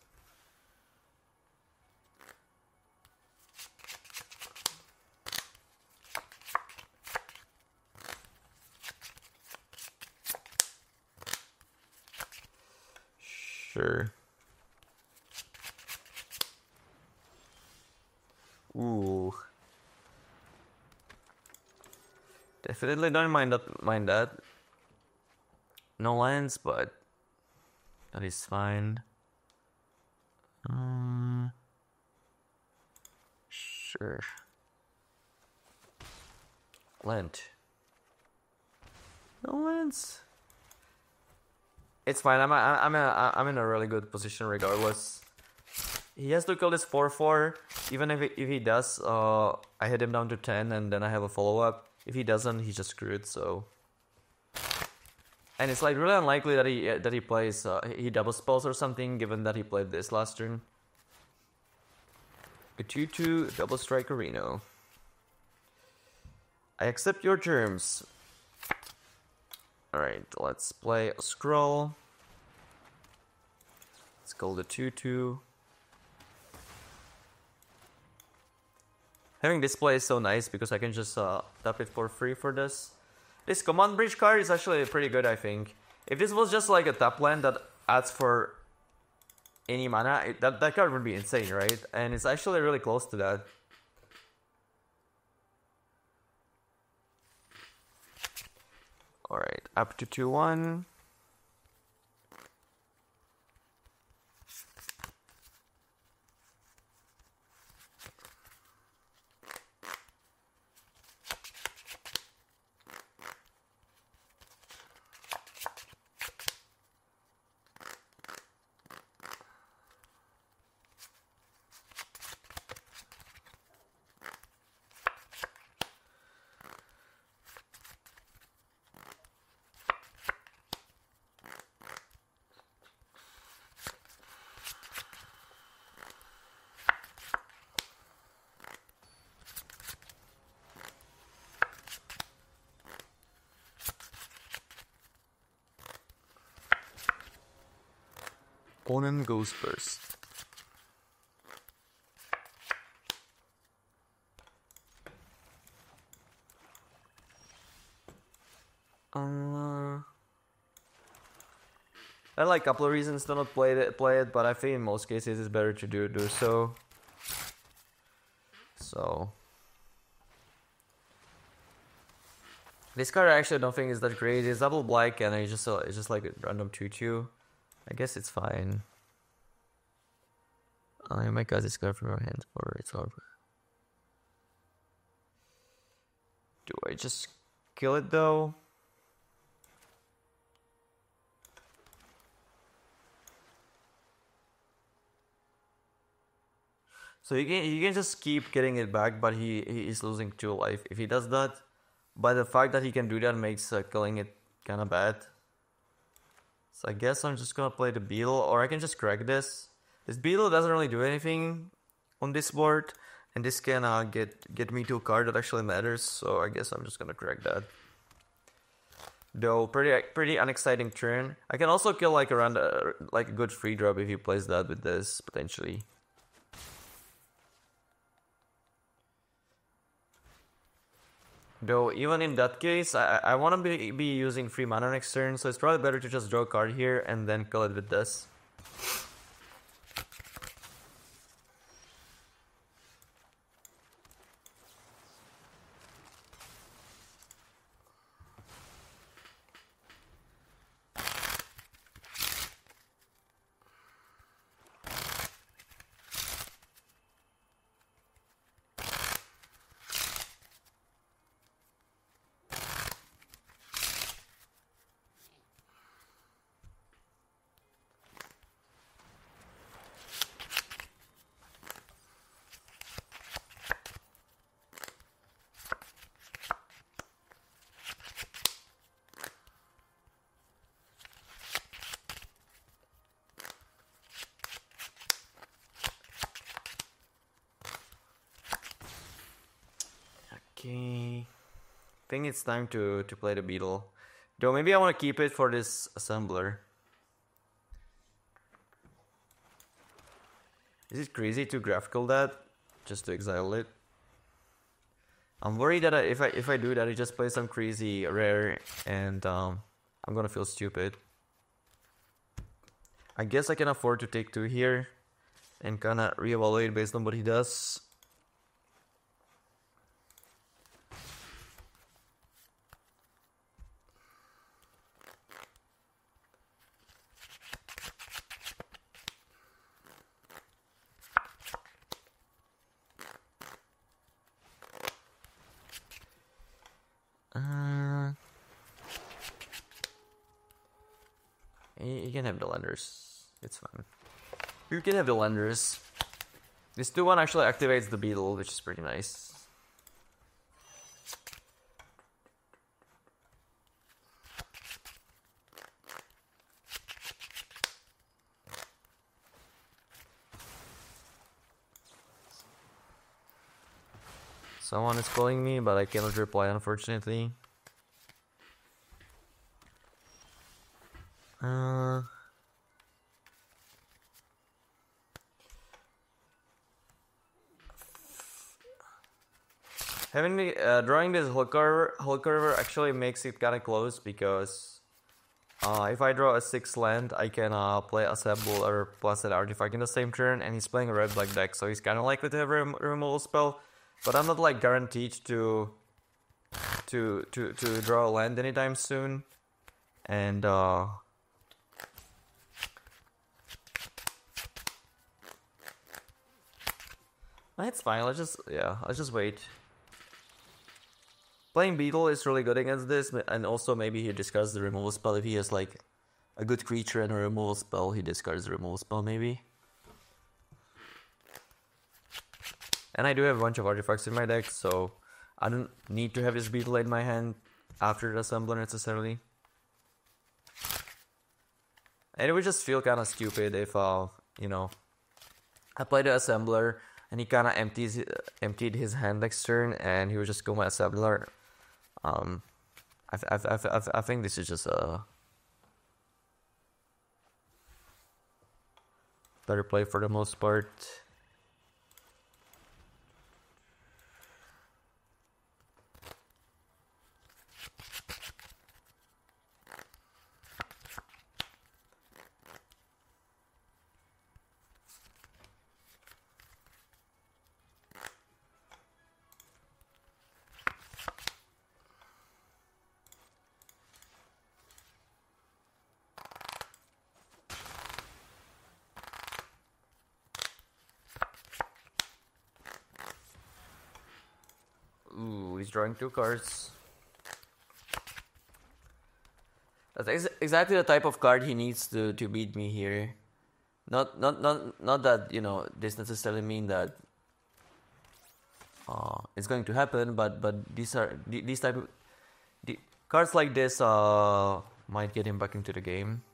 Sure. Ooh. Definitely don't mind that. No lands, but that is fine. Sure. Land. No lands. It's fine. I'm in a really good position regardless. He has to kill this 4/4. Even if he does, I hit him down to 10, and then I have a follow up. If he doesn't, he's just screwed. So, and it's like really unlikely that he plays he double spells or something, given that he played this last turn. A 2/2 double striker Reno. I accept your terms. Alright, let's play a scroll. Let's call the 2/2. Having this play is so nice because I can just tap it for free for this. This command bridge card is actually pretty good, I think. If this was just like a tap land that adds for any mana, that card would be insane, right? And it's actually really close to that. Alright, up to 2/1. Opponent goes first. I like a couple of reasons to not play it, but I think in most cases it's better to do so. So this card I actually don't think is that great. It's double black and it's just like a random 2/2. I guess it's fine. I might got this card from your hand for it's over. Do I just kill it though? So you can just keep getting it back, but he is losing 2 life if he does that. But the fact that he can do that makes killing it kind of bad. So I guess I'm just gonna play the Beetle, or I can just crack this. This Beetle doesn't really do anything on this board, and this can get me to a card that actually matters. So I guess I'm just gonna crack that. Though pretty unexciting turn. I can also kill like around like a good free drop if he plays that with this potentially. Though even in that case, I want to be using free mana next turn, so it's probably better to just draw a card here and then kill it with this. Okay, I think it's time to play the Beetle. Though maybe I want to keep it for this assembler. Is it crazy to graphical that just to exile it? I'm worried that if I do that, it just plays some crazy rare, and I'm gonna feel stupid. I guess I can afford to take 2 here, and kinda reevaluate based on what he does. You can have the lenders. It's fine. You can have the lenders. This 2-1 actually activates the beetle, which is pretty nice. Someone is calling me, but I cannot reply, unfortunately. Drawing this Hulk actually makes it kind of close because if I draw a 6 land, I can play Assemble or plus an artifact in the same turn, and he's playing a red-black deck, so he's kind of likely to have a removal spell. But I'm not like guaranteed to draw a land anytime soon, and it's fine. Let's just wait. Playing Beetle is really good against this, and also maybe he discards the removal spell. If he has like a good creature and a removal spell, he discards the removal spell maybe. And I do have a bunch of artifacts in my deck, so I don't need to have this Beetle in my hand after the Assembler necessarily. And it would just feel kind of stupid if, you know, I played the Assembler and he kind of emptied his hand next turn, and he would just go my Assembler. I think this is just a better play for the most part. Ooh, he's drawing 2 cards. That's exactly the type of card he needs to beat me here. Not that, you know, this necessarily mean that it's going to happen, but these type of cards like this might get him back into the game.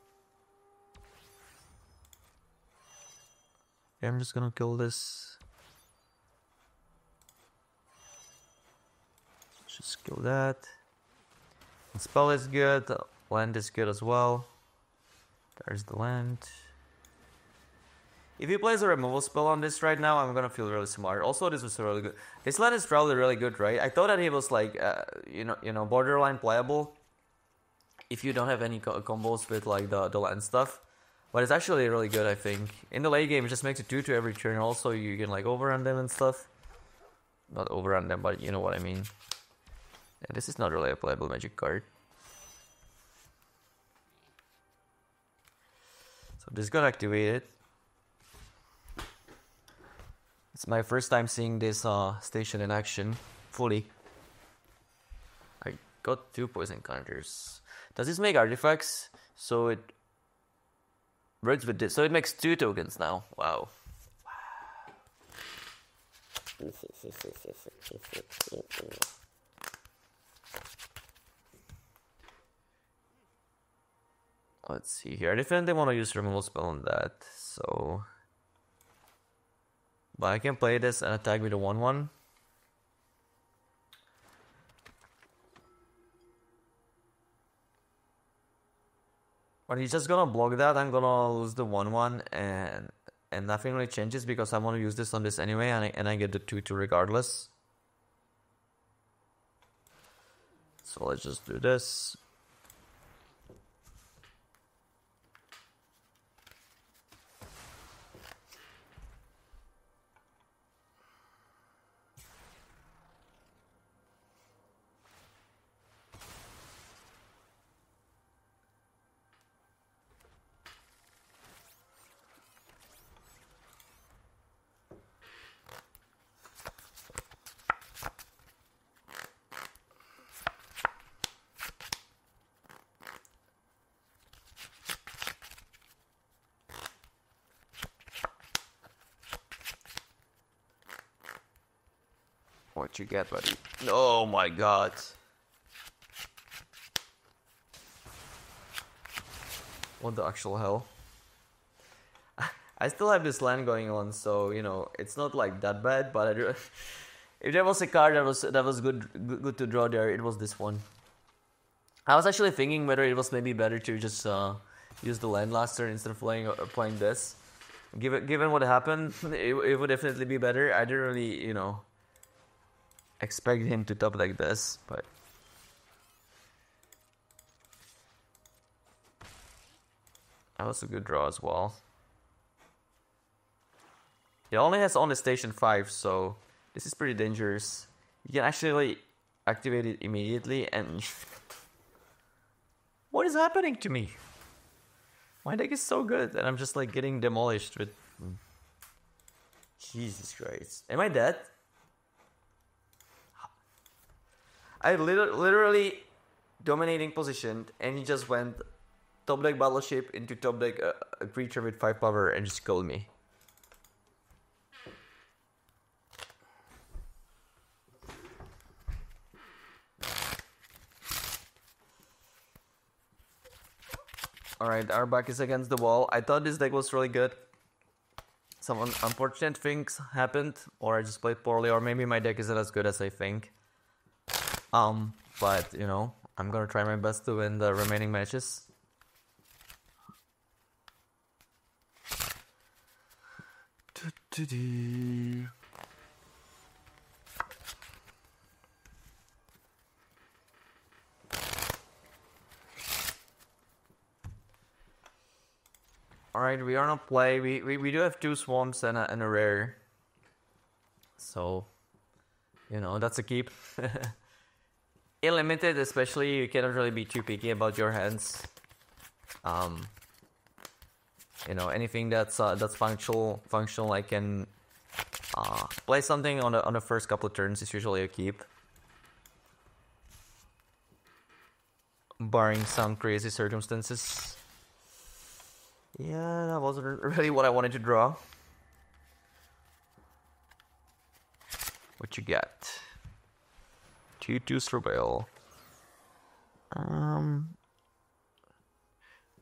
Okay, I'm just gonna kill this. Just kill that. The spell is good. The land is good as well. There's the land. If he plays a removal spell on this right now, I'm gonna feel really smart. Also, this was really good. This land is probably really good, right? I thought that he was like, you know, borderline playable. If you don't have any combos with like the land stuff, but it's actually really good. I think in the late game, it just makes it 2/2 every turn. Also, you can like overrun them and stuff. Not overrun them, but you know what I mean. Yeah, this is not really a playable Magic card. So this got activated. It's my first time seeing this station in action fully. I got 2 poison counters. Does this make artifacts? So it works with this. So it makes 2 tokens now. Wow. Let's see here. I definitely want to use removal spell on that, so. But I can play this and attack with a 1/1. But he's just gonna block that. I'm gonna lose the 1/1, and nothing really changes because I want to use this on this anyway, and I get the 2/2 regardless. So let's just do this. What you get, buddy? Oh my god. What the actual hell? I still have this land going on, so you know it's not like that bad. But if there was a card that was good to draw there, it was this one. I was actually thinking whether it was maybe better to just use the land laster instead of playing this. Given what happened, it would definitely be better. I didn't really, you know, expect him to top like this, but that was a good draw as well. He only has on the station 5, so this is pretty dangerous. You can actually activate it immediately, and what is happening to me? My deck is so good, and I'm just like getting demolished with. Jesus Christ! Am I dead? I literally dominating position, and he just went top deck battleship into top deck a creature with 5 power and just killed me. Alright, our back is against the wall. I thought this deck was really good. Some unfortunate things happened, or I just played poorly, or maybe my deck isn't as good as I think. But, you know, I'm gonna try my best to win the remaining matches. Alright, we are on play. We do have 2 swamps and a rare. So, you know, that's a keep. Unlimited, especially, you cannot really be too picky about your hands. You know, anything that's functional, I can play something on the first couple of turns is usually a keep. Barring some crazy circumstances. Yeah, that wasn't really what I wanted to draw. What you got? 2/2 Surveil.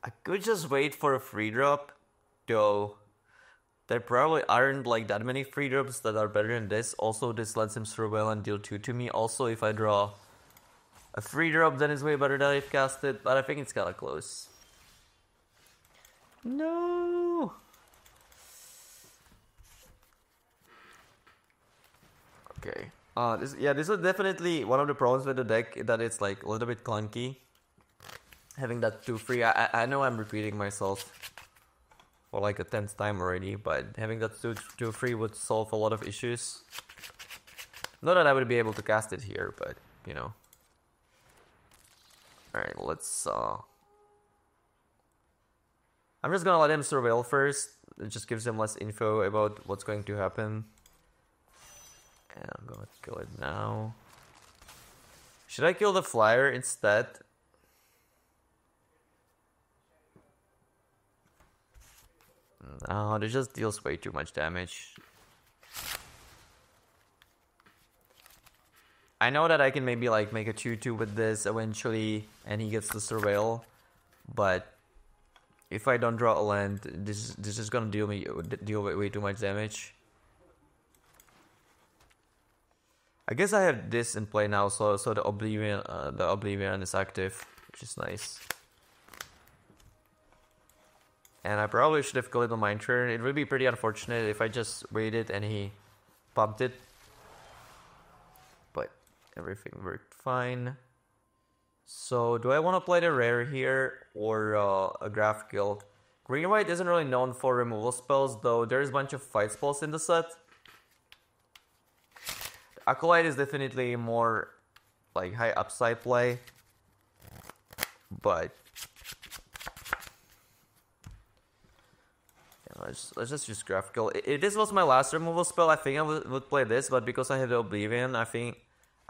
I could just wait for a free drop, though. There probably aren't like that many free drops that are better than this. Also, this lets him Surveil and deal 2 to me. Also, if I draw a free drop, then it's way better than I've cast it. But I think it's kind of close. No. Okay. This is definitely one of the problems with the deck, that it's like a little bit clunky. Having that 2 free, I know I'm repeating myself for like a 10th time already, but having that 2 free would solve a lot of issues. Not that I would be able to cast it here, but you know. Alright, let's I'm just gonna let him surveil first. It just gives him less info about what's going to happen. And I'm gonna kill it now. Should I kill the flyer instead? No, it just deals way too much damage. I know that I can maybe like make a 2/2 with this eventually, and he gets the surveil, but if I don't draw a land, this is gonna deal way too much damage. I guess I have this in play now, so the Oblivion is active, which is nice. And I probably should have killed it on my turn. It would be pretty unfortunate if I just waited and he popped it. But everything worked fine. So, do I want to play the rare here or a Graph Guild? Green-white isn't really known for removal spells, though there's a bunch of fight spells in the set. The Acolyte is definitely more like high upside play, but yeah, let's just use Graph Guild. This was my last removal spell. I think I would play this, but because I have the Oblivion, I think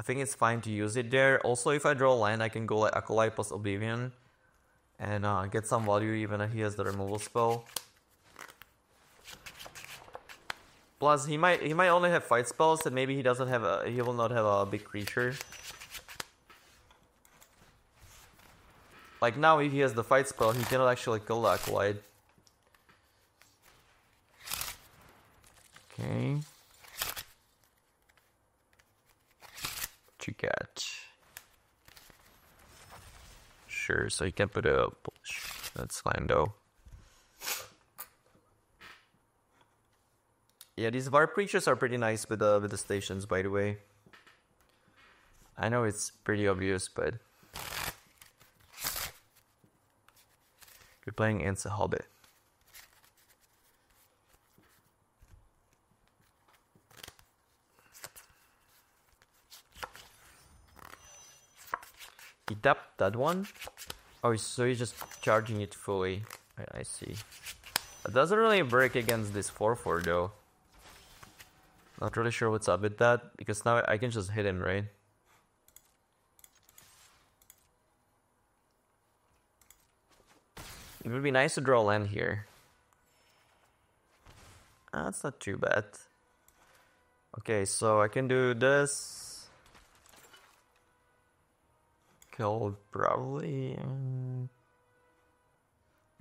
it's fine to use it there. Also, if I draw a land, I can go like Acolyte plus Oblivion and get some value even if he has the removal spell. Plus, he might only have fight spells, and maybe he will not have a big creature. Like now, if he has the fight spell, he cannot actually kill the Acolyte. Okay. What you got? Sure, so you can put a push. That's fine though. Yeah, these Var Preachers are pretty nice with the stations, by the way. I know it's pretty obvious, but you're playing against a Hobbit. He tapped that one? Oh, so he's just charging it fully. I see. It doesn't really work against this 4/4 though. Not really sure what's up with that, because now I can just hit him, right? It would be nice to draw land here. That's not too bad. Okay, so I can do this. Kill probably.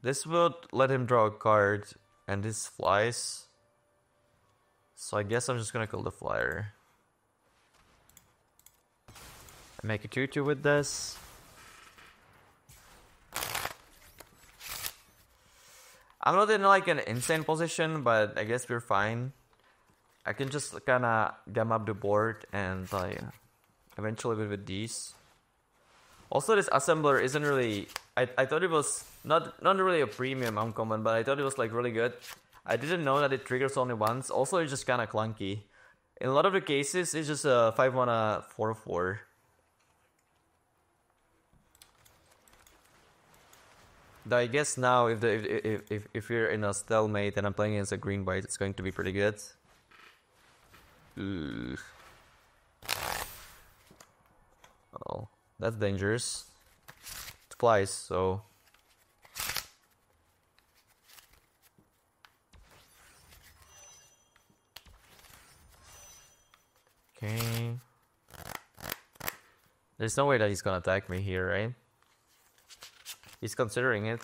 This would let him draw a card, and this flies. So I guess I'm just gonna kill the flyer. I make a 2/2 with this. I'm not in like an insane position, but I guess we're fine. I can just kinda gum up the board and like eventually with these. Also, this assembler isn't really. I thought it was not really a premium uncommon, but I thought it was like really good. I didn't know that it triggers only once. Also, it's just kind of clunky. In a lot of the cases, it's just a 5-mana 4/4. Though I guess now, if you're in a stalemate and I'm playing against a green white, it's going to be pretty good. Ugh. Oh, that's dangerous. It flies, so. Okay. There's no way that he's gonna attack me here, right? He's considering it.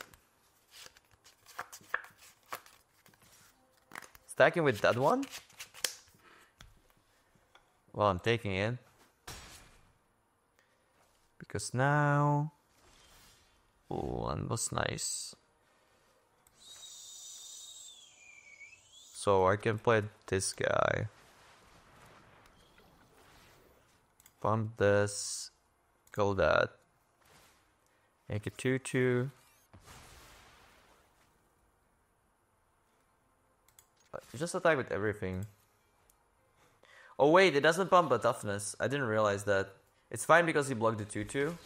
Stacking with that one? Well, I'm taking it. Because now. Oh, one was nice. So I can play this guy. Pump this. Kill that. Make it 2/2. Just attack with everything. Oh wait, it doesn't pump a toughness. I didn't realize that. It's fine because he blocked the 2/2.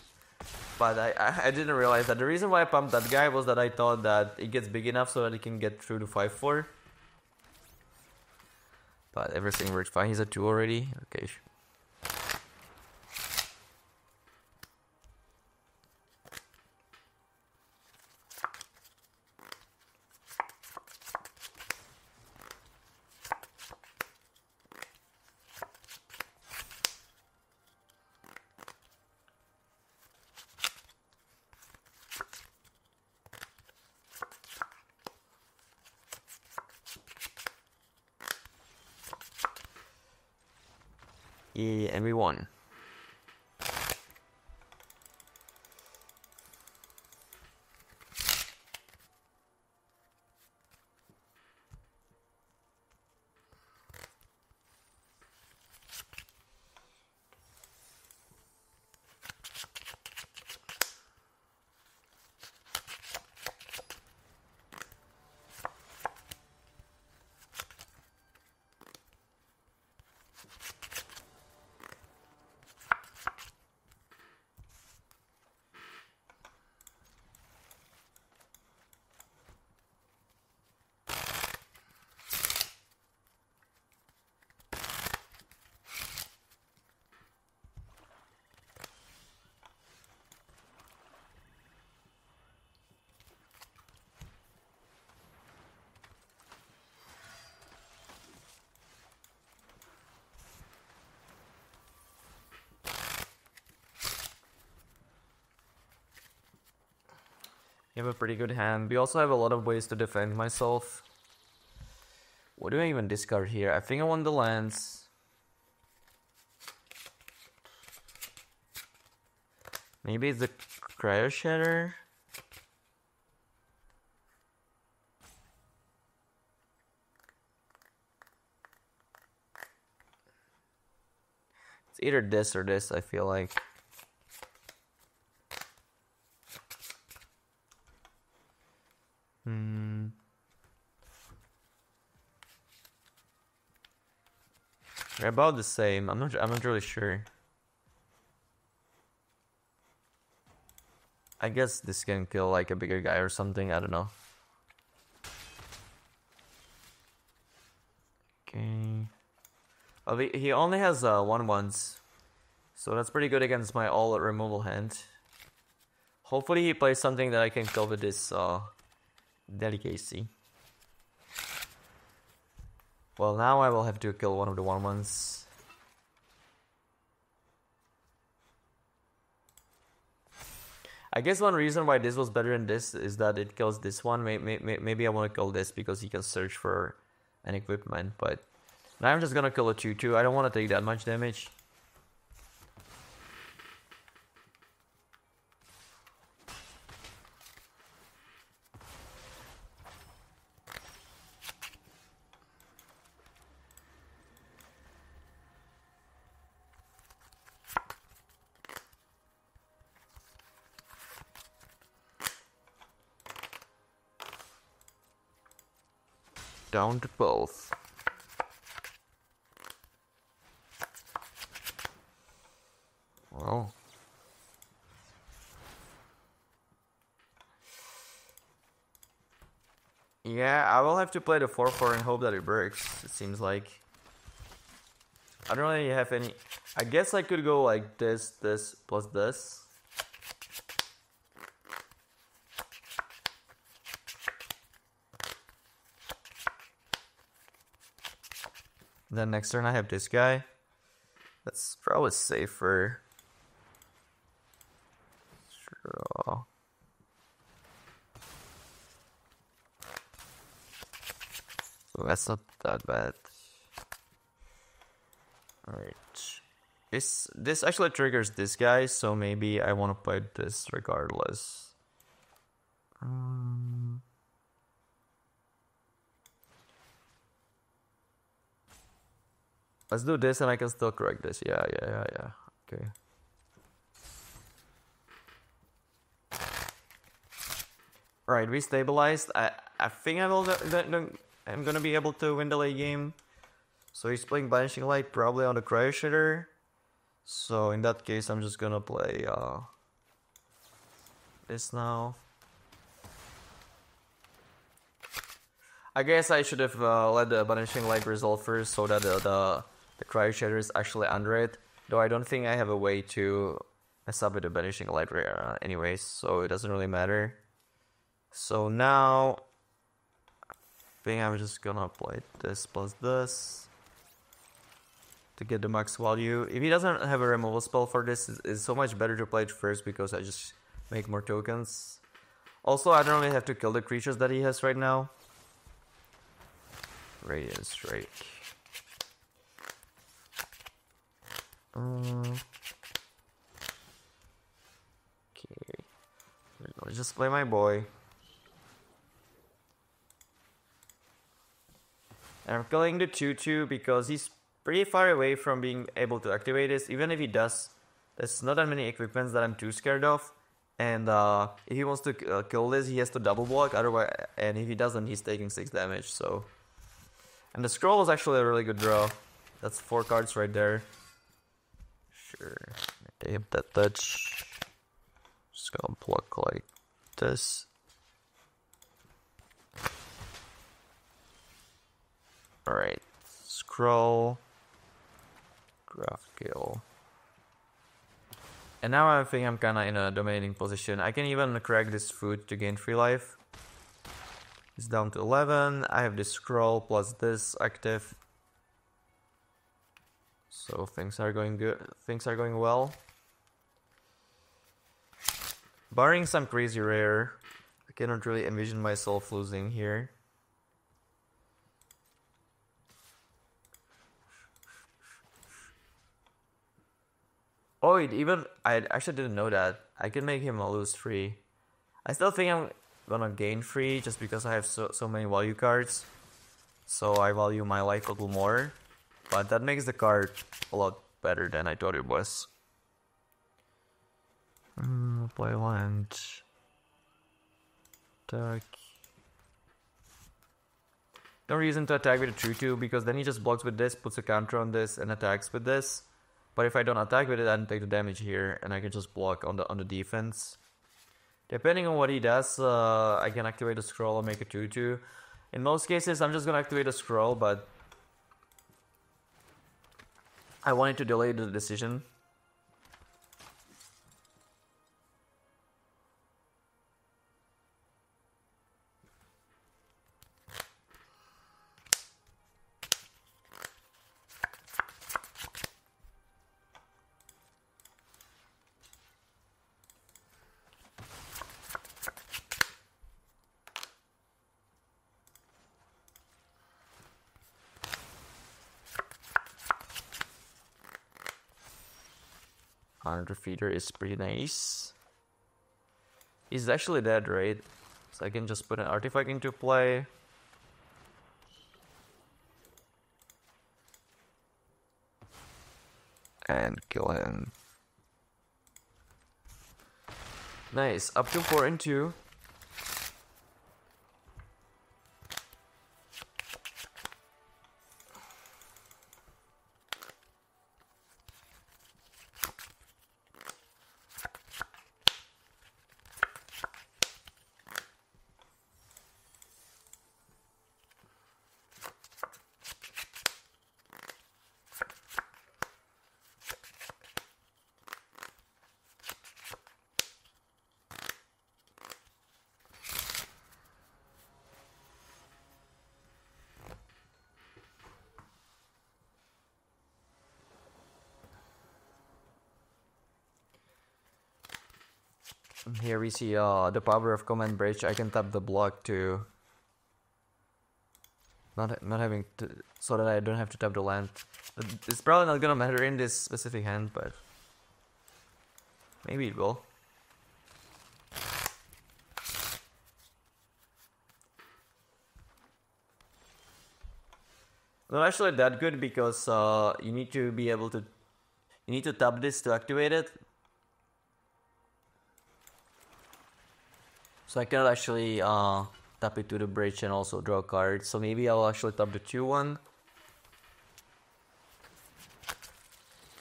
But I didn't realize that. The reason why I pumped that guy was that I thought that it gets big enough so that it can get through to 5/4. But everything worked fine. He's at 2 already. Okay. Yeah, and we won. You have a pretty good hand. We also have a lot of ways to defend myself. What do I even discard here? I think I want the lands. Maybe it's the Cryo Shatter. It's either this or this, I feel like. They're about the same. I'm not really sure. I guess this can kill like a bigger guy or something, I don't know. Okay. Well, he only has 1/1s. So that's pretty good against my all removal hand. Hopefully he plays something that I can kill with this delicacy. Well, now I will have to kill one of the 1/1s. I guess one reason why this was better than this is that it kills this one. Maybe I want to kill this because he can search for an equipment. But now I'm just gonna kill a 2/2. I don't want to take that much damage. Down to both. Well. Yeah, I will have to play the 4/4 and hope that it works, it seems like. I don't really have any... I guess I could go like this, this, plus this. Then next turn I have this guy. That's probably safer. Sure. So that's not that bad. Alright. This actually triggers this guy, so maybe I want to play this regardless. Let's do this and I can still correct this. Yeah. Okay. Alright, we stabilized. I think I'm gonna be able to win the late game. So he's playing Banishing Light probably on the Cryo Shatter. So in that case I'm just gonna play this now. I guess I should have let the Banishing Light resolve first so that the Cryo Shatter is actually under it. Though I don't think I have a way to mess up with the Banishing Light anyways, so it doesn't really matter. So now, I think I'm just gonna play this plus this to get the max value. If he doesn't have a removal spell for this, it's so much better to play it first because I just make more tokens. Also, I don't really have to kill the creatures that he has right now. Radiant Strike. Okay. Let's just play my boy. And I'm killing the 2/2 because he's pretty far away from being able to activate this. Even if he does, there's not that many equipments that I'm too scared of. And if he wants to kill this, he has to double block. Otherwise, and if he doesn't, he's taking 6 damage. So, and the scroll was actually a really good draw. That's 4 cards right there. Sure, take that touch. Just gonna block like this. Alright, scroll, craft kill. And now I think I'm kinda in a dominating position. I can even crack this food to gain 3 life. It's down to 11. I have this scroll plus this active. So things are going good. Things are going well. Barring some crazy rare, cannot really envision myself losing here. Oh, I actually didn't know that. I can make him lose 3. I still think I'm gonna gain 3 just because I have so many value cards. So I value my life a little more. But that makes the card a lot better than I thought it was. Play land. Attack. No reason to attack with a 2-2 because then he just blocks with this, puts a counter on this, and attacks with this. But if I don't attack with it, I don't take the damage here, and I can just block on the defense. Depending on what he does, I can activate a scroll and make a 2-2. In most cases, I'm just gonna activate a scroll, but I wanted to delay the decision. Honor Feeder is pretty nice. He's actually dead, right? So I can just put an artifact into play. And kill him. Nice, up to 4-2. Here we see the power of Command Bridge. I can tap the block to not having to, so that I don't have to tap the land. It's probably not gonna matter in this specific hand, but maybe it will. Not actually that good because you need to be able to tap this to activate it. So I cannot actually tap it to the bridge and also draw cards. So maybe I'll actually tap the 2-1.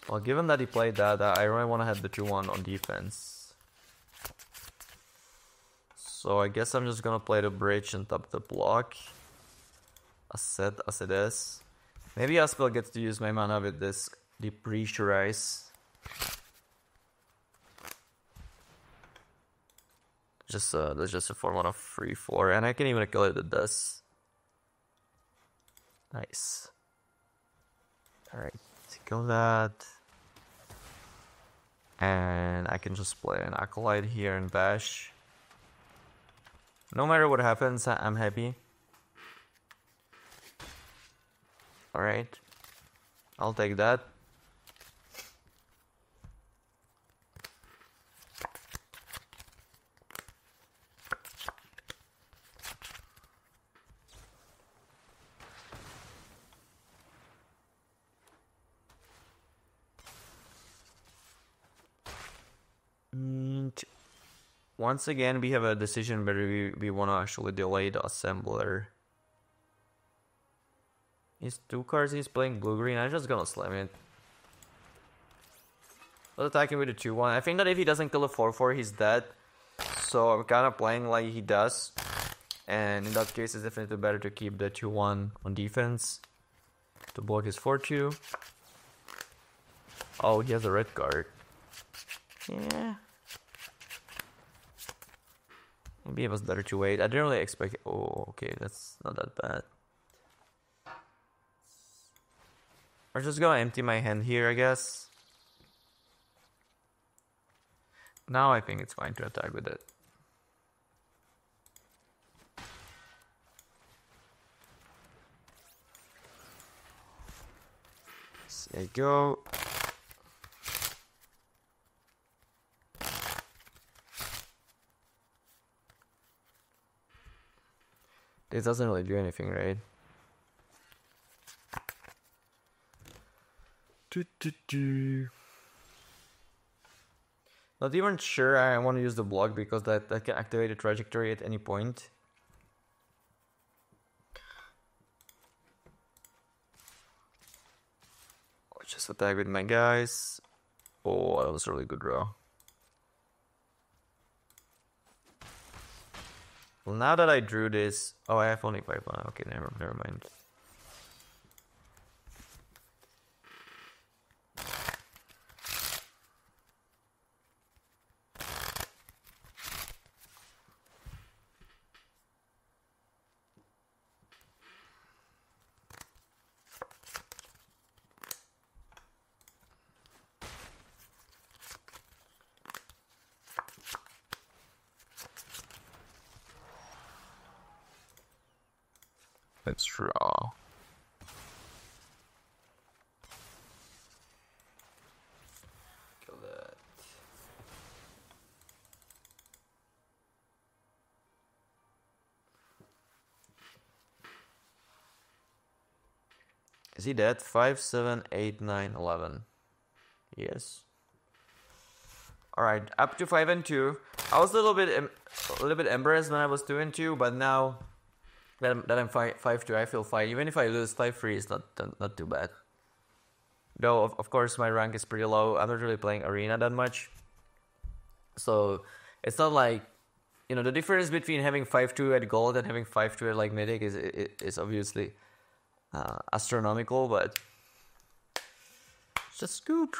Well, given that he played that, I really want to have the 2-1 on defense. So I guess I'm just gonna play the bridge and tap the block. As it is. Maybe Aspel gets to use my mana with this Depressurize. That's just a 4-1 of 3-4, and I can even kill it with this. Nice. Alright, kill that. And I can just play an Acolyte here and bash. No matter what happens, I'm happy. Alright. I'll take that. Once again, we have a decision whether we want to actually delay the assembler. He's 2 cards, he's playing blue-green, I'm just gonna slam it. Let's attack him with a 2-1. I think that if he doesn't kill a 4-4, he's dead. So I'm kind of playing like he does. And in that case, it's definitely better to keep the 2-1 on defense. To block his 4-2. Oh, he has a red card. Yeah. Maybe it was better to wait. I didn't really expect it. Oh, okay, that's not that bad. I'm just gonna empty my hand here, I guess. Now I think it's fine to attack with it. There you go. This doesn't really do anything, right? Not even sure I want to use the block because that can activate the trajectory at any point. I'll just attack with my guys. Oh, that was a really good draw. Well, now that I drew this... Oh, I have only 5 mana. Okay, never mind. Let's draw. Kill that. Is he dead? 5, 7, 8, 9, 11. Yes. Alright, up to 5 and 2. I was a little bit embarrassed when I was 2 and 2, but now that I'm 5-2, I feel fine. Even if I lose 5-3, it's not too bad. Though of course my rank is pretty low. I'm not really playing arena that much, so it's not like, you know, the difference between having 5-2 at gold and having 5-2 at like mythic is obviously astronomical, but it's just scoop.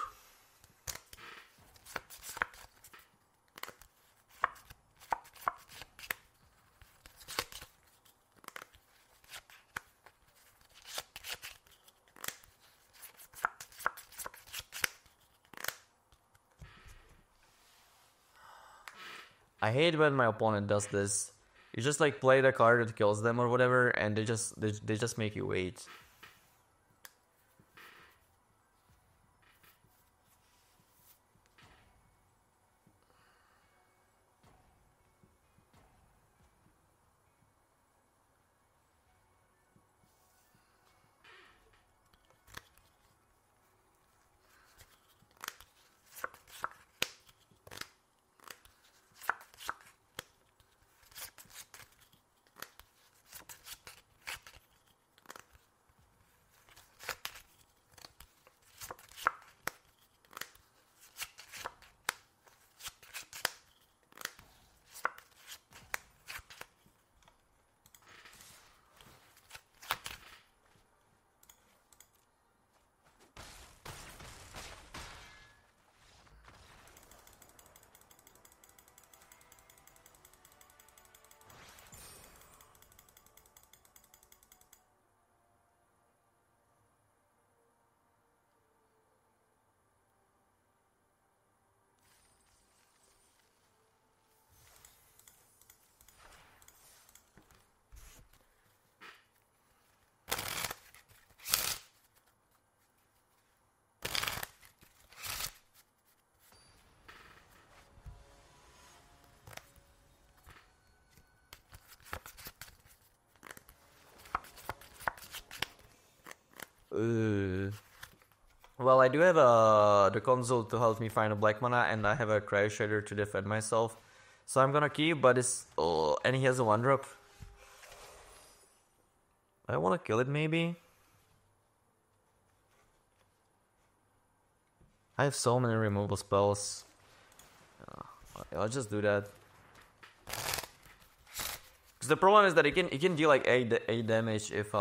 I hate when my opponent does this. You just like play the card that kills them or whatever, and they just make you wait. Well, I do have the console to help me find a black mana, and I have a Cryo Shader to defend myself. So I'm gonna keep, but it's... Oh, and he has a 1-drop. I wanna kill it, maybe? I have so many removal spells. I'll just do that. Because the problem is that it can deal like 8 damage if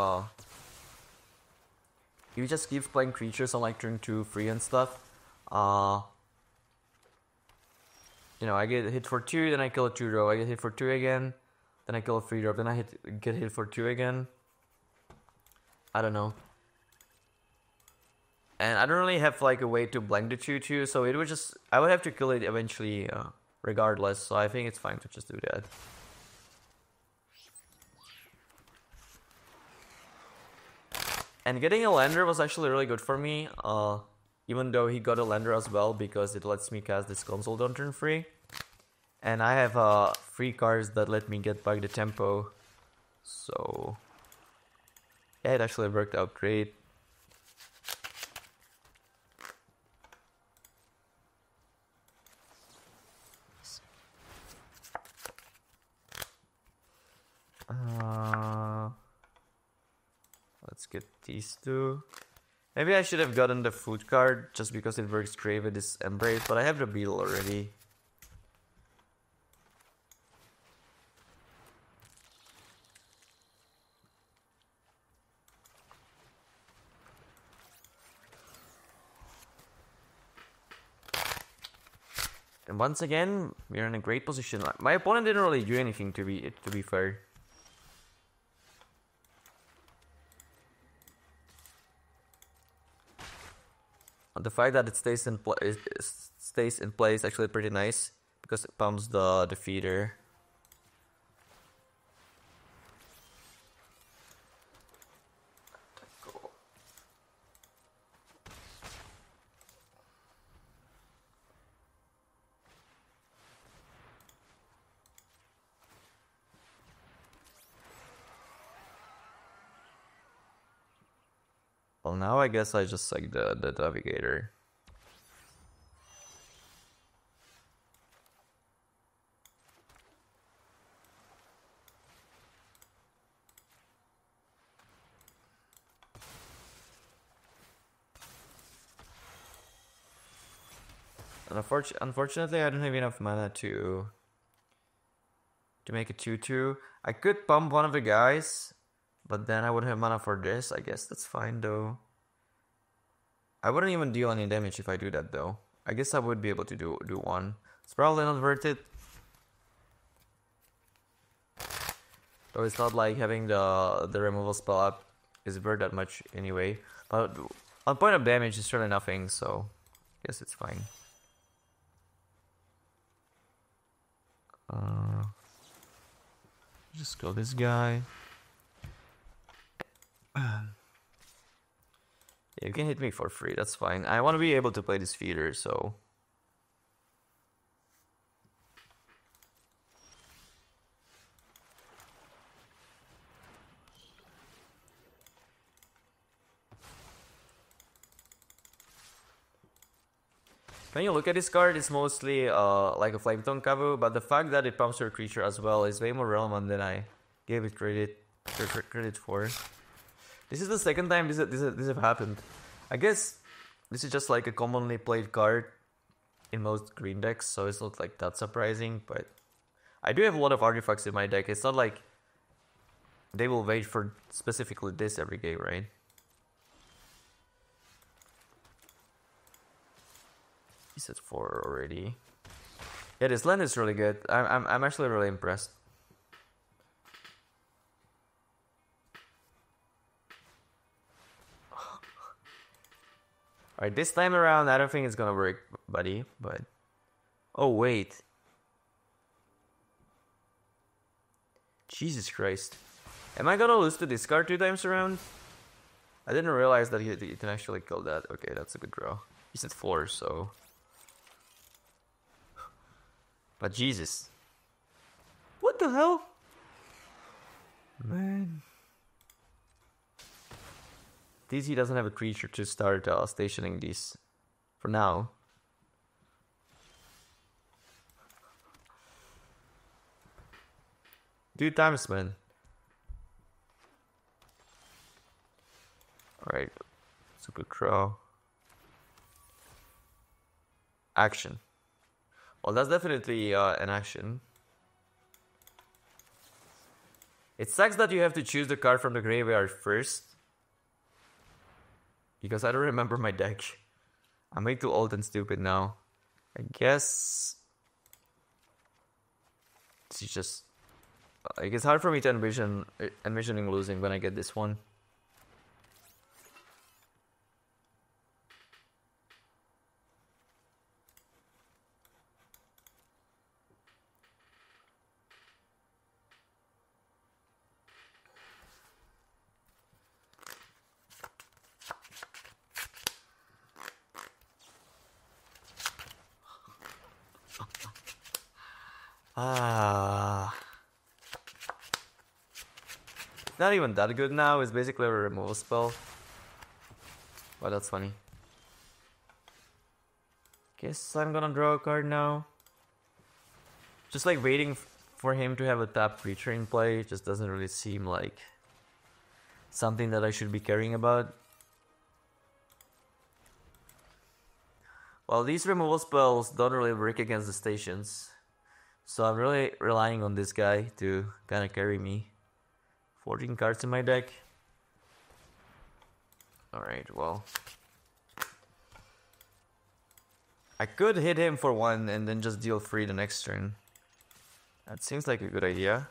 he just keeps playing creatures on like turn 2, 3 and stuff. You know, I get hit for 2, then I kill a 2-drop. I get hit for 2 again, then I kill a 3-drop. Then I get hit for 2 again. I don't know. And I don't really have like a way to blank the 2-2, so it would just... I would have to kill it eventually regardless, so I think it's fine to just do that. And getting a lander was actually really good for me, even though he got a lander as well, because it lets me cast this console on turn free. And I have free cards that let me get back the tempo. So yeah, it actually worked out great. Let's get these two. Maybe I should have gotten the food card just because it works great with this Embrace, but I have the beetle already. And once again, we're in a great position. My opponent didn't really do anything to be fair. The fact that it stays in place is actually pretty nice because it pumps the feeder. Well, now I guess I just like the navigator. And unfortunately, I don't have enough mana to make a 2/2. I could pump one of the guys, but then I wouldn't have mana for this. I guess that's fine though. I wouldn't even deal any damage if I do that though. I guess I would be able to do one. It's probably not worth it. Though it's not like having the removal spell up is worth that much anyway. But on point of damage, it's really nothing, so I guess it's fine. Just kill this guy. Yeah, you can hit me for free, that's fine. I want to be able to play this feeder, so... When you look at this card, it's mostly like a Flametongue Kavu, but the fact that it pumps your creature as well is way more relevant than I gave it credit for. This is the second time this have happened. I guess this is just like a commonly played card in most green decks, so it's not like that surprising, but I do have a lot of artifacts in my deck. It's not like they will wait for specifically this every game, right? He's at 4 already. Yeah, this land is really good. I'm actually really impressed. Alright, this time around, I don't think it's gonna work, buddy, but... Oh, wait. Jesus Christ. Am I gonna lose to discard 2 times around? I didn't realize that he can actually kill that. Okay, that's a good draw. He's at 4, so... But Jesus. What the hell? Man. TC doesn't have a creature to start stationing these. For now. Dude, times, man. Alright. Super Crow. Action. Well, that's definitely an action. It sucks that you have to choose the card from the graveyard first. Because I don't remember my deck. I'm way too old and stupid now. I guess... It's just... Like, it's hard for me to envisioning losing when I get this one. Ah. It's not even that good now. It's basically a removal spell. But that's funny. Guess I'm gonna draw a card now. Just like waiting for him to have a tap creature in play just doesn't really seem like something that I should be caring about. Well, these removal spells don't really work against the stations. So I'm really relying on this guy to kind of carry me. 14 cards in my deck. Alright, well. I could hit him for 1 and then just deal free the next turn. That seems like a good idea.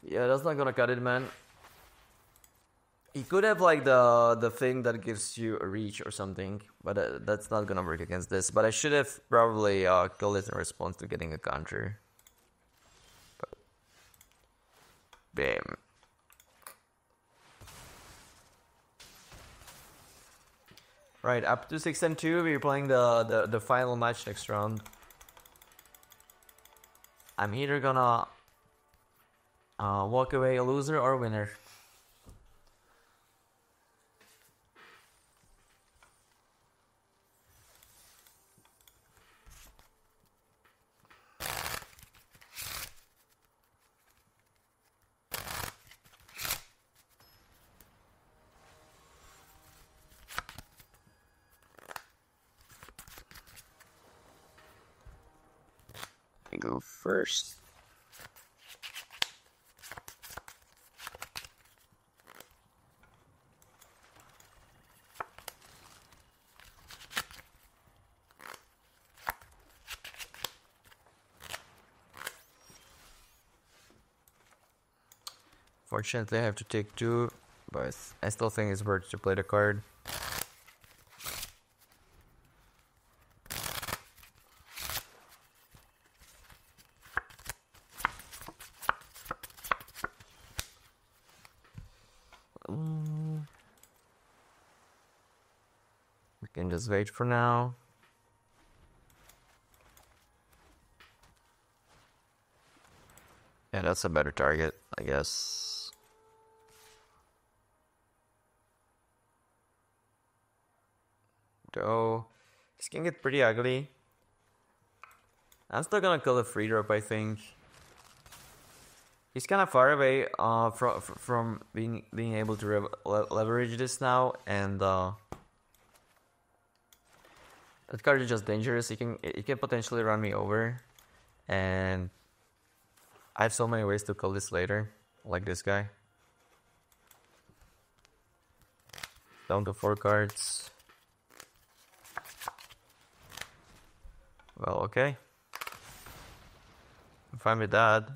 Yeah, that's not gonna cut it, man. He could have like the thing that gives you a reach or something, but that's not gonna work against this. But I should have probably killed it in response to getting a counter. But, bam. Right, up to 6 and 2, we're playing the final match next round. I'm either gonna walk away a loser or a winner. I go first. Fortunately, I have to take 2, but I still think it's worth to play the card. We can just wait for now. Yeah, that's a better target, I guess. Though, this can get pretty ugly. I'm still gonna kill the free drop, I think. He's kind of far away from being able to leverage this now, and that card is just dangerous. He can potentially run me over, and I have so many ways to kill this later, like this guy. Down to 4 cards. Well, okay. I'm fine with that.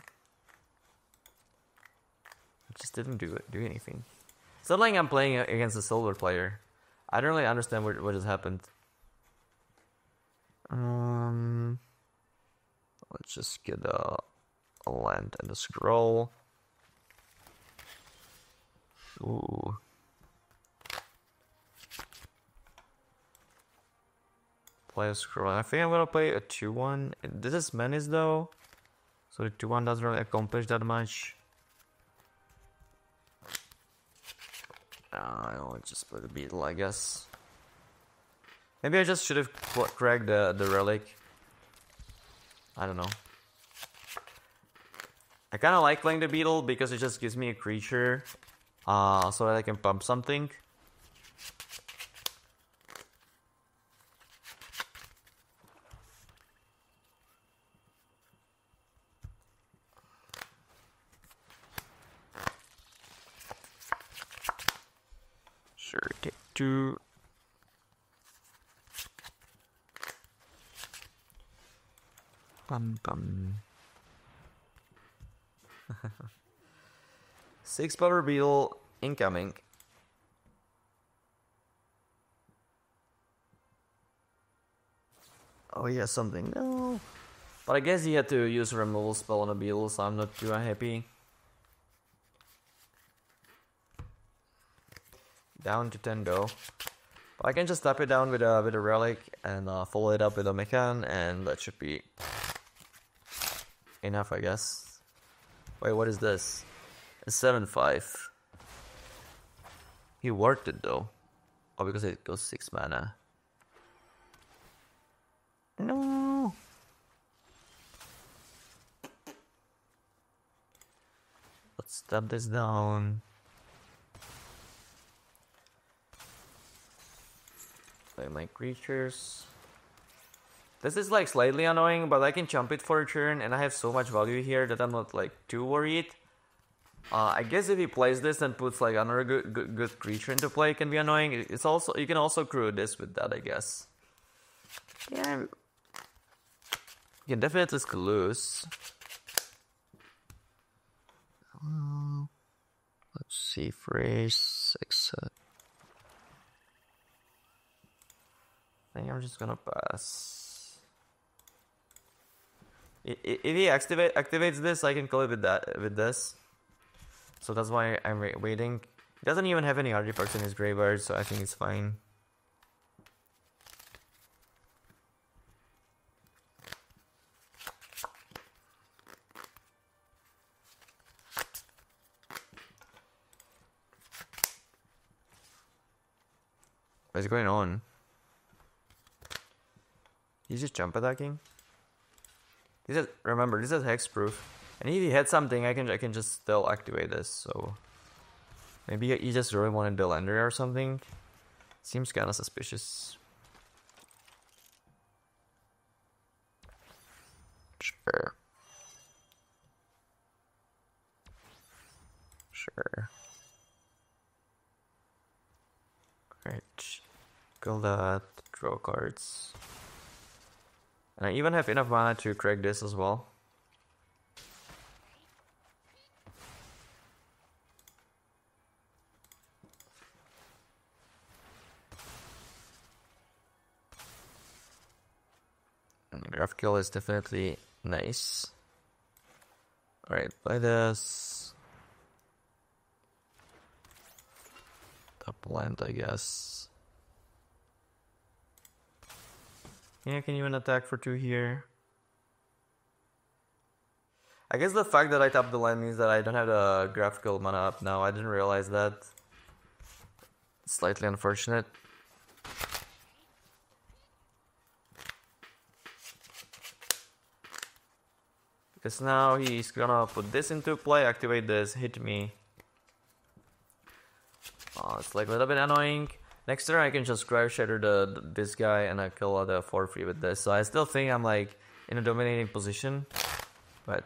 It just didn't do anything. It's not like I'm playing against a silver player. I don't really understand what has happened. Let's just get a land and a scroll. Ooh. Play a scroll. I think I'm gonna play a 2-1. This is menace though, so the 2-1 doesn't really accomplish that much. I'll just play the beetle, I guess. Maybe I just should have cracked the relic. I don't know. I kind of like playing the beetle because it just gives me a creature, so that I can pump something. Sure, take 2. Bum bum. 6 power beetle incoming. Oh, he has something. No. But I guess he had to use a removal spell on a beetle, so I'm not too unhappy. down to 10 though. But I can just tap it down with a relic and follow it up with a mechan, and that should be enough, I guess. Wait, what is this? A 7/5. He worked it though. Oh, because it goes 6 mana. No. Let's tap this down. Play my creatures. This is like slightly annoying, but I can jump it for a turn, and I have so much value here that I'm not like too worried. I guess if he plays this and puts like another good creature into play, it can be annoying. It's also, you can also crew this with that, I guess. Yeah, you can definitely lose. Let's see, phrase exit. I think I'm just gonna pass. If he activates this, I can kill it with this. So that's why I'm waiting. He doesn't even have any artifacts in his graveyard, so I think it's fine. What's going on? He's just jump attacking. Remember, this is hexproof. And if he had something, I can just still activate this. So maybe he just really wanted the lander or something. Seems kind of suspicious. Sure. Alright. Kill that. Draw cards. And I even have enough mana to crack this as well. Graph kill is definitely nice. Alright, play this. Top land, I guess. Yeah, I can even attack for 2 here. I guess the fact that I tapped the land means that I don't have the graphical mana up now. I didn't realize that. Slightly unfortunate. Because now he's gonna put this into play, activate this, hit me. Oh, it's like a little bit annoying. Next turn I can just Grave Shatter this guy and I kill the 4/3 with this. So I still think I'm like in a dominating position. But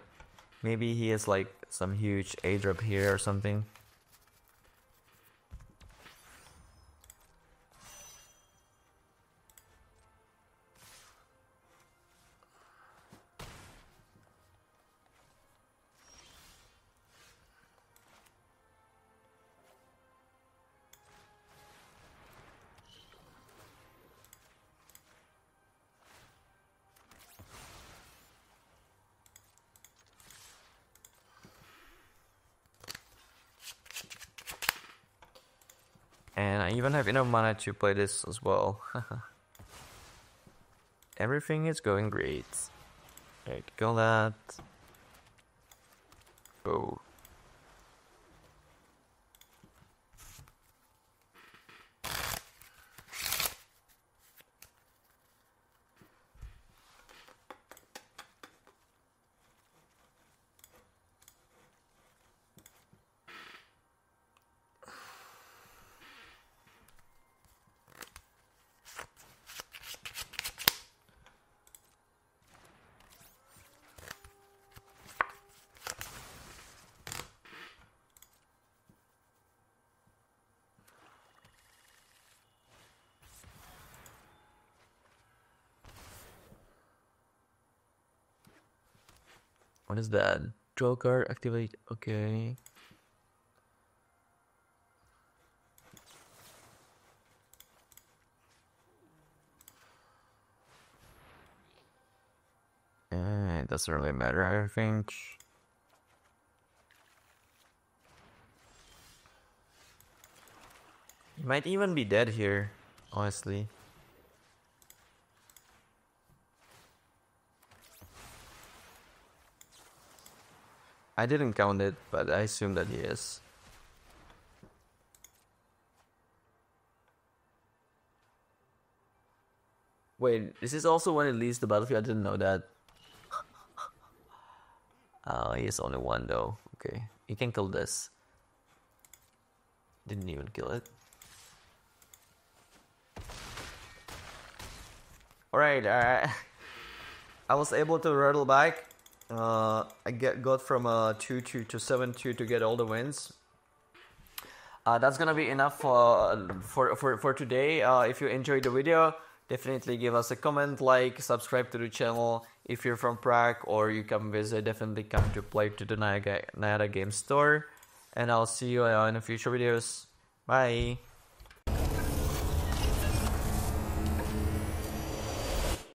maybe he has like some huge A-drop here or something. And I even have enough mana to play this as well. Everything is going great. Alright, kill that. Go. What is that? Draw card, activate. Okay. It doesn't really matter, I think. He might even be dead here, honestly. I didn't count it, but I assume that he is. Wait, this is also when it leaves the battlefield? I didn't know that. Oh, he is only one though. Okay, you can kill this. Didn't even kill it. Alright, I was able to rattle back. I got from 2-2 to 7-2 to get all the wins. That's gonna be enough for today. If you enjoyed the video, definitely give us a comment, like, subscribe to the channel. If you're from Prague or you come visit, definitely come to play to the Nayara Game Store. And I'll see you in the future videos. Bye!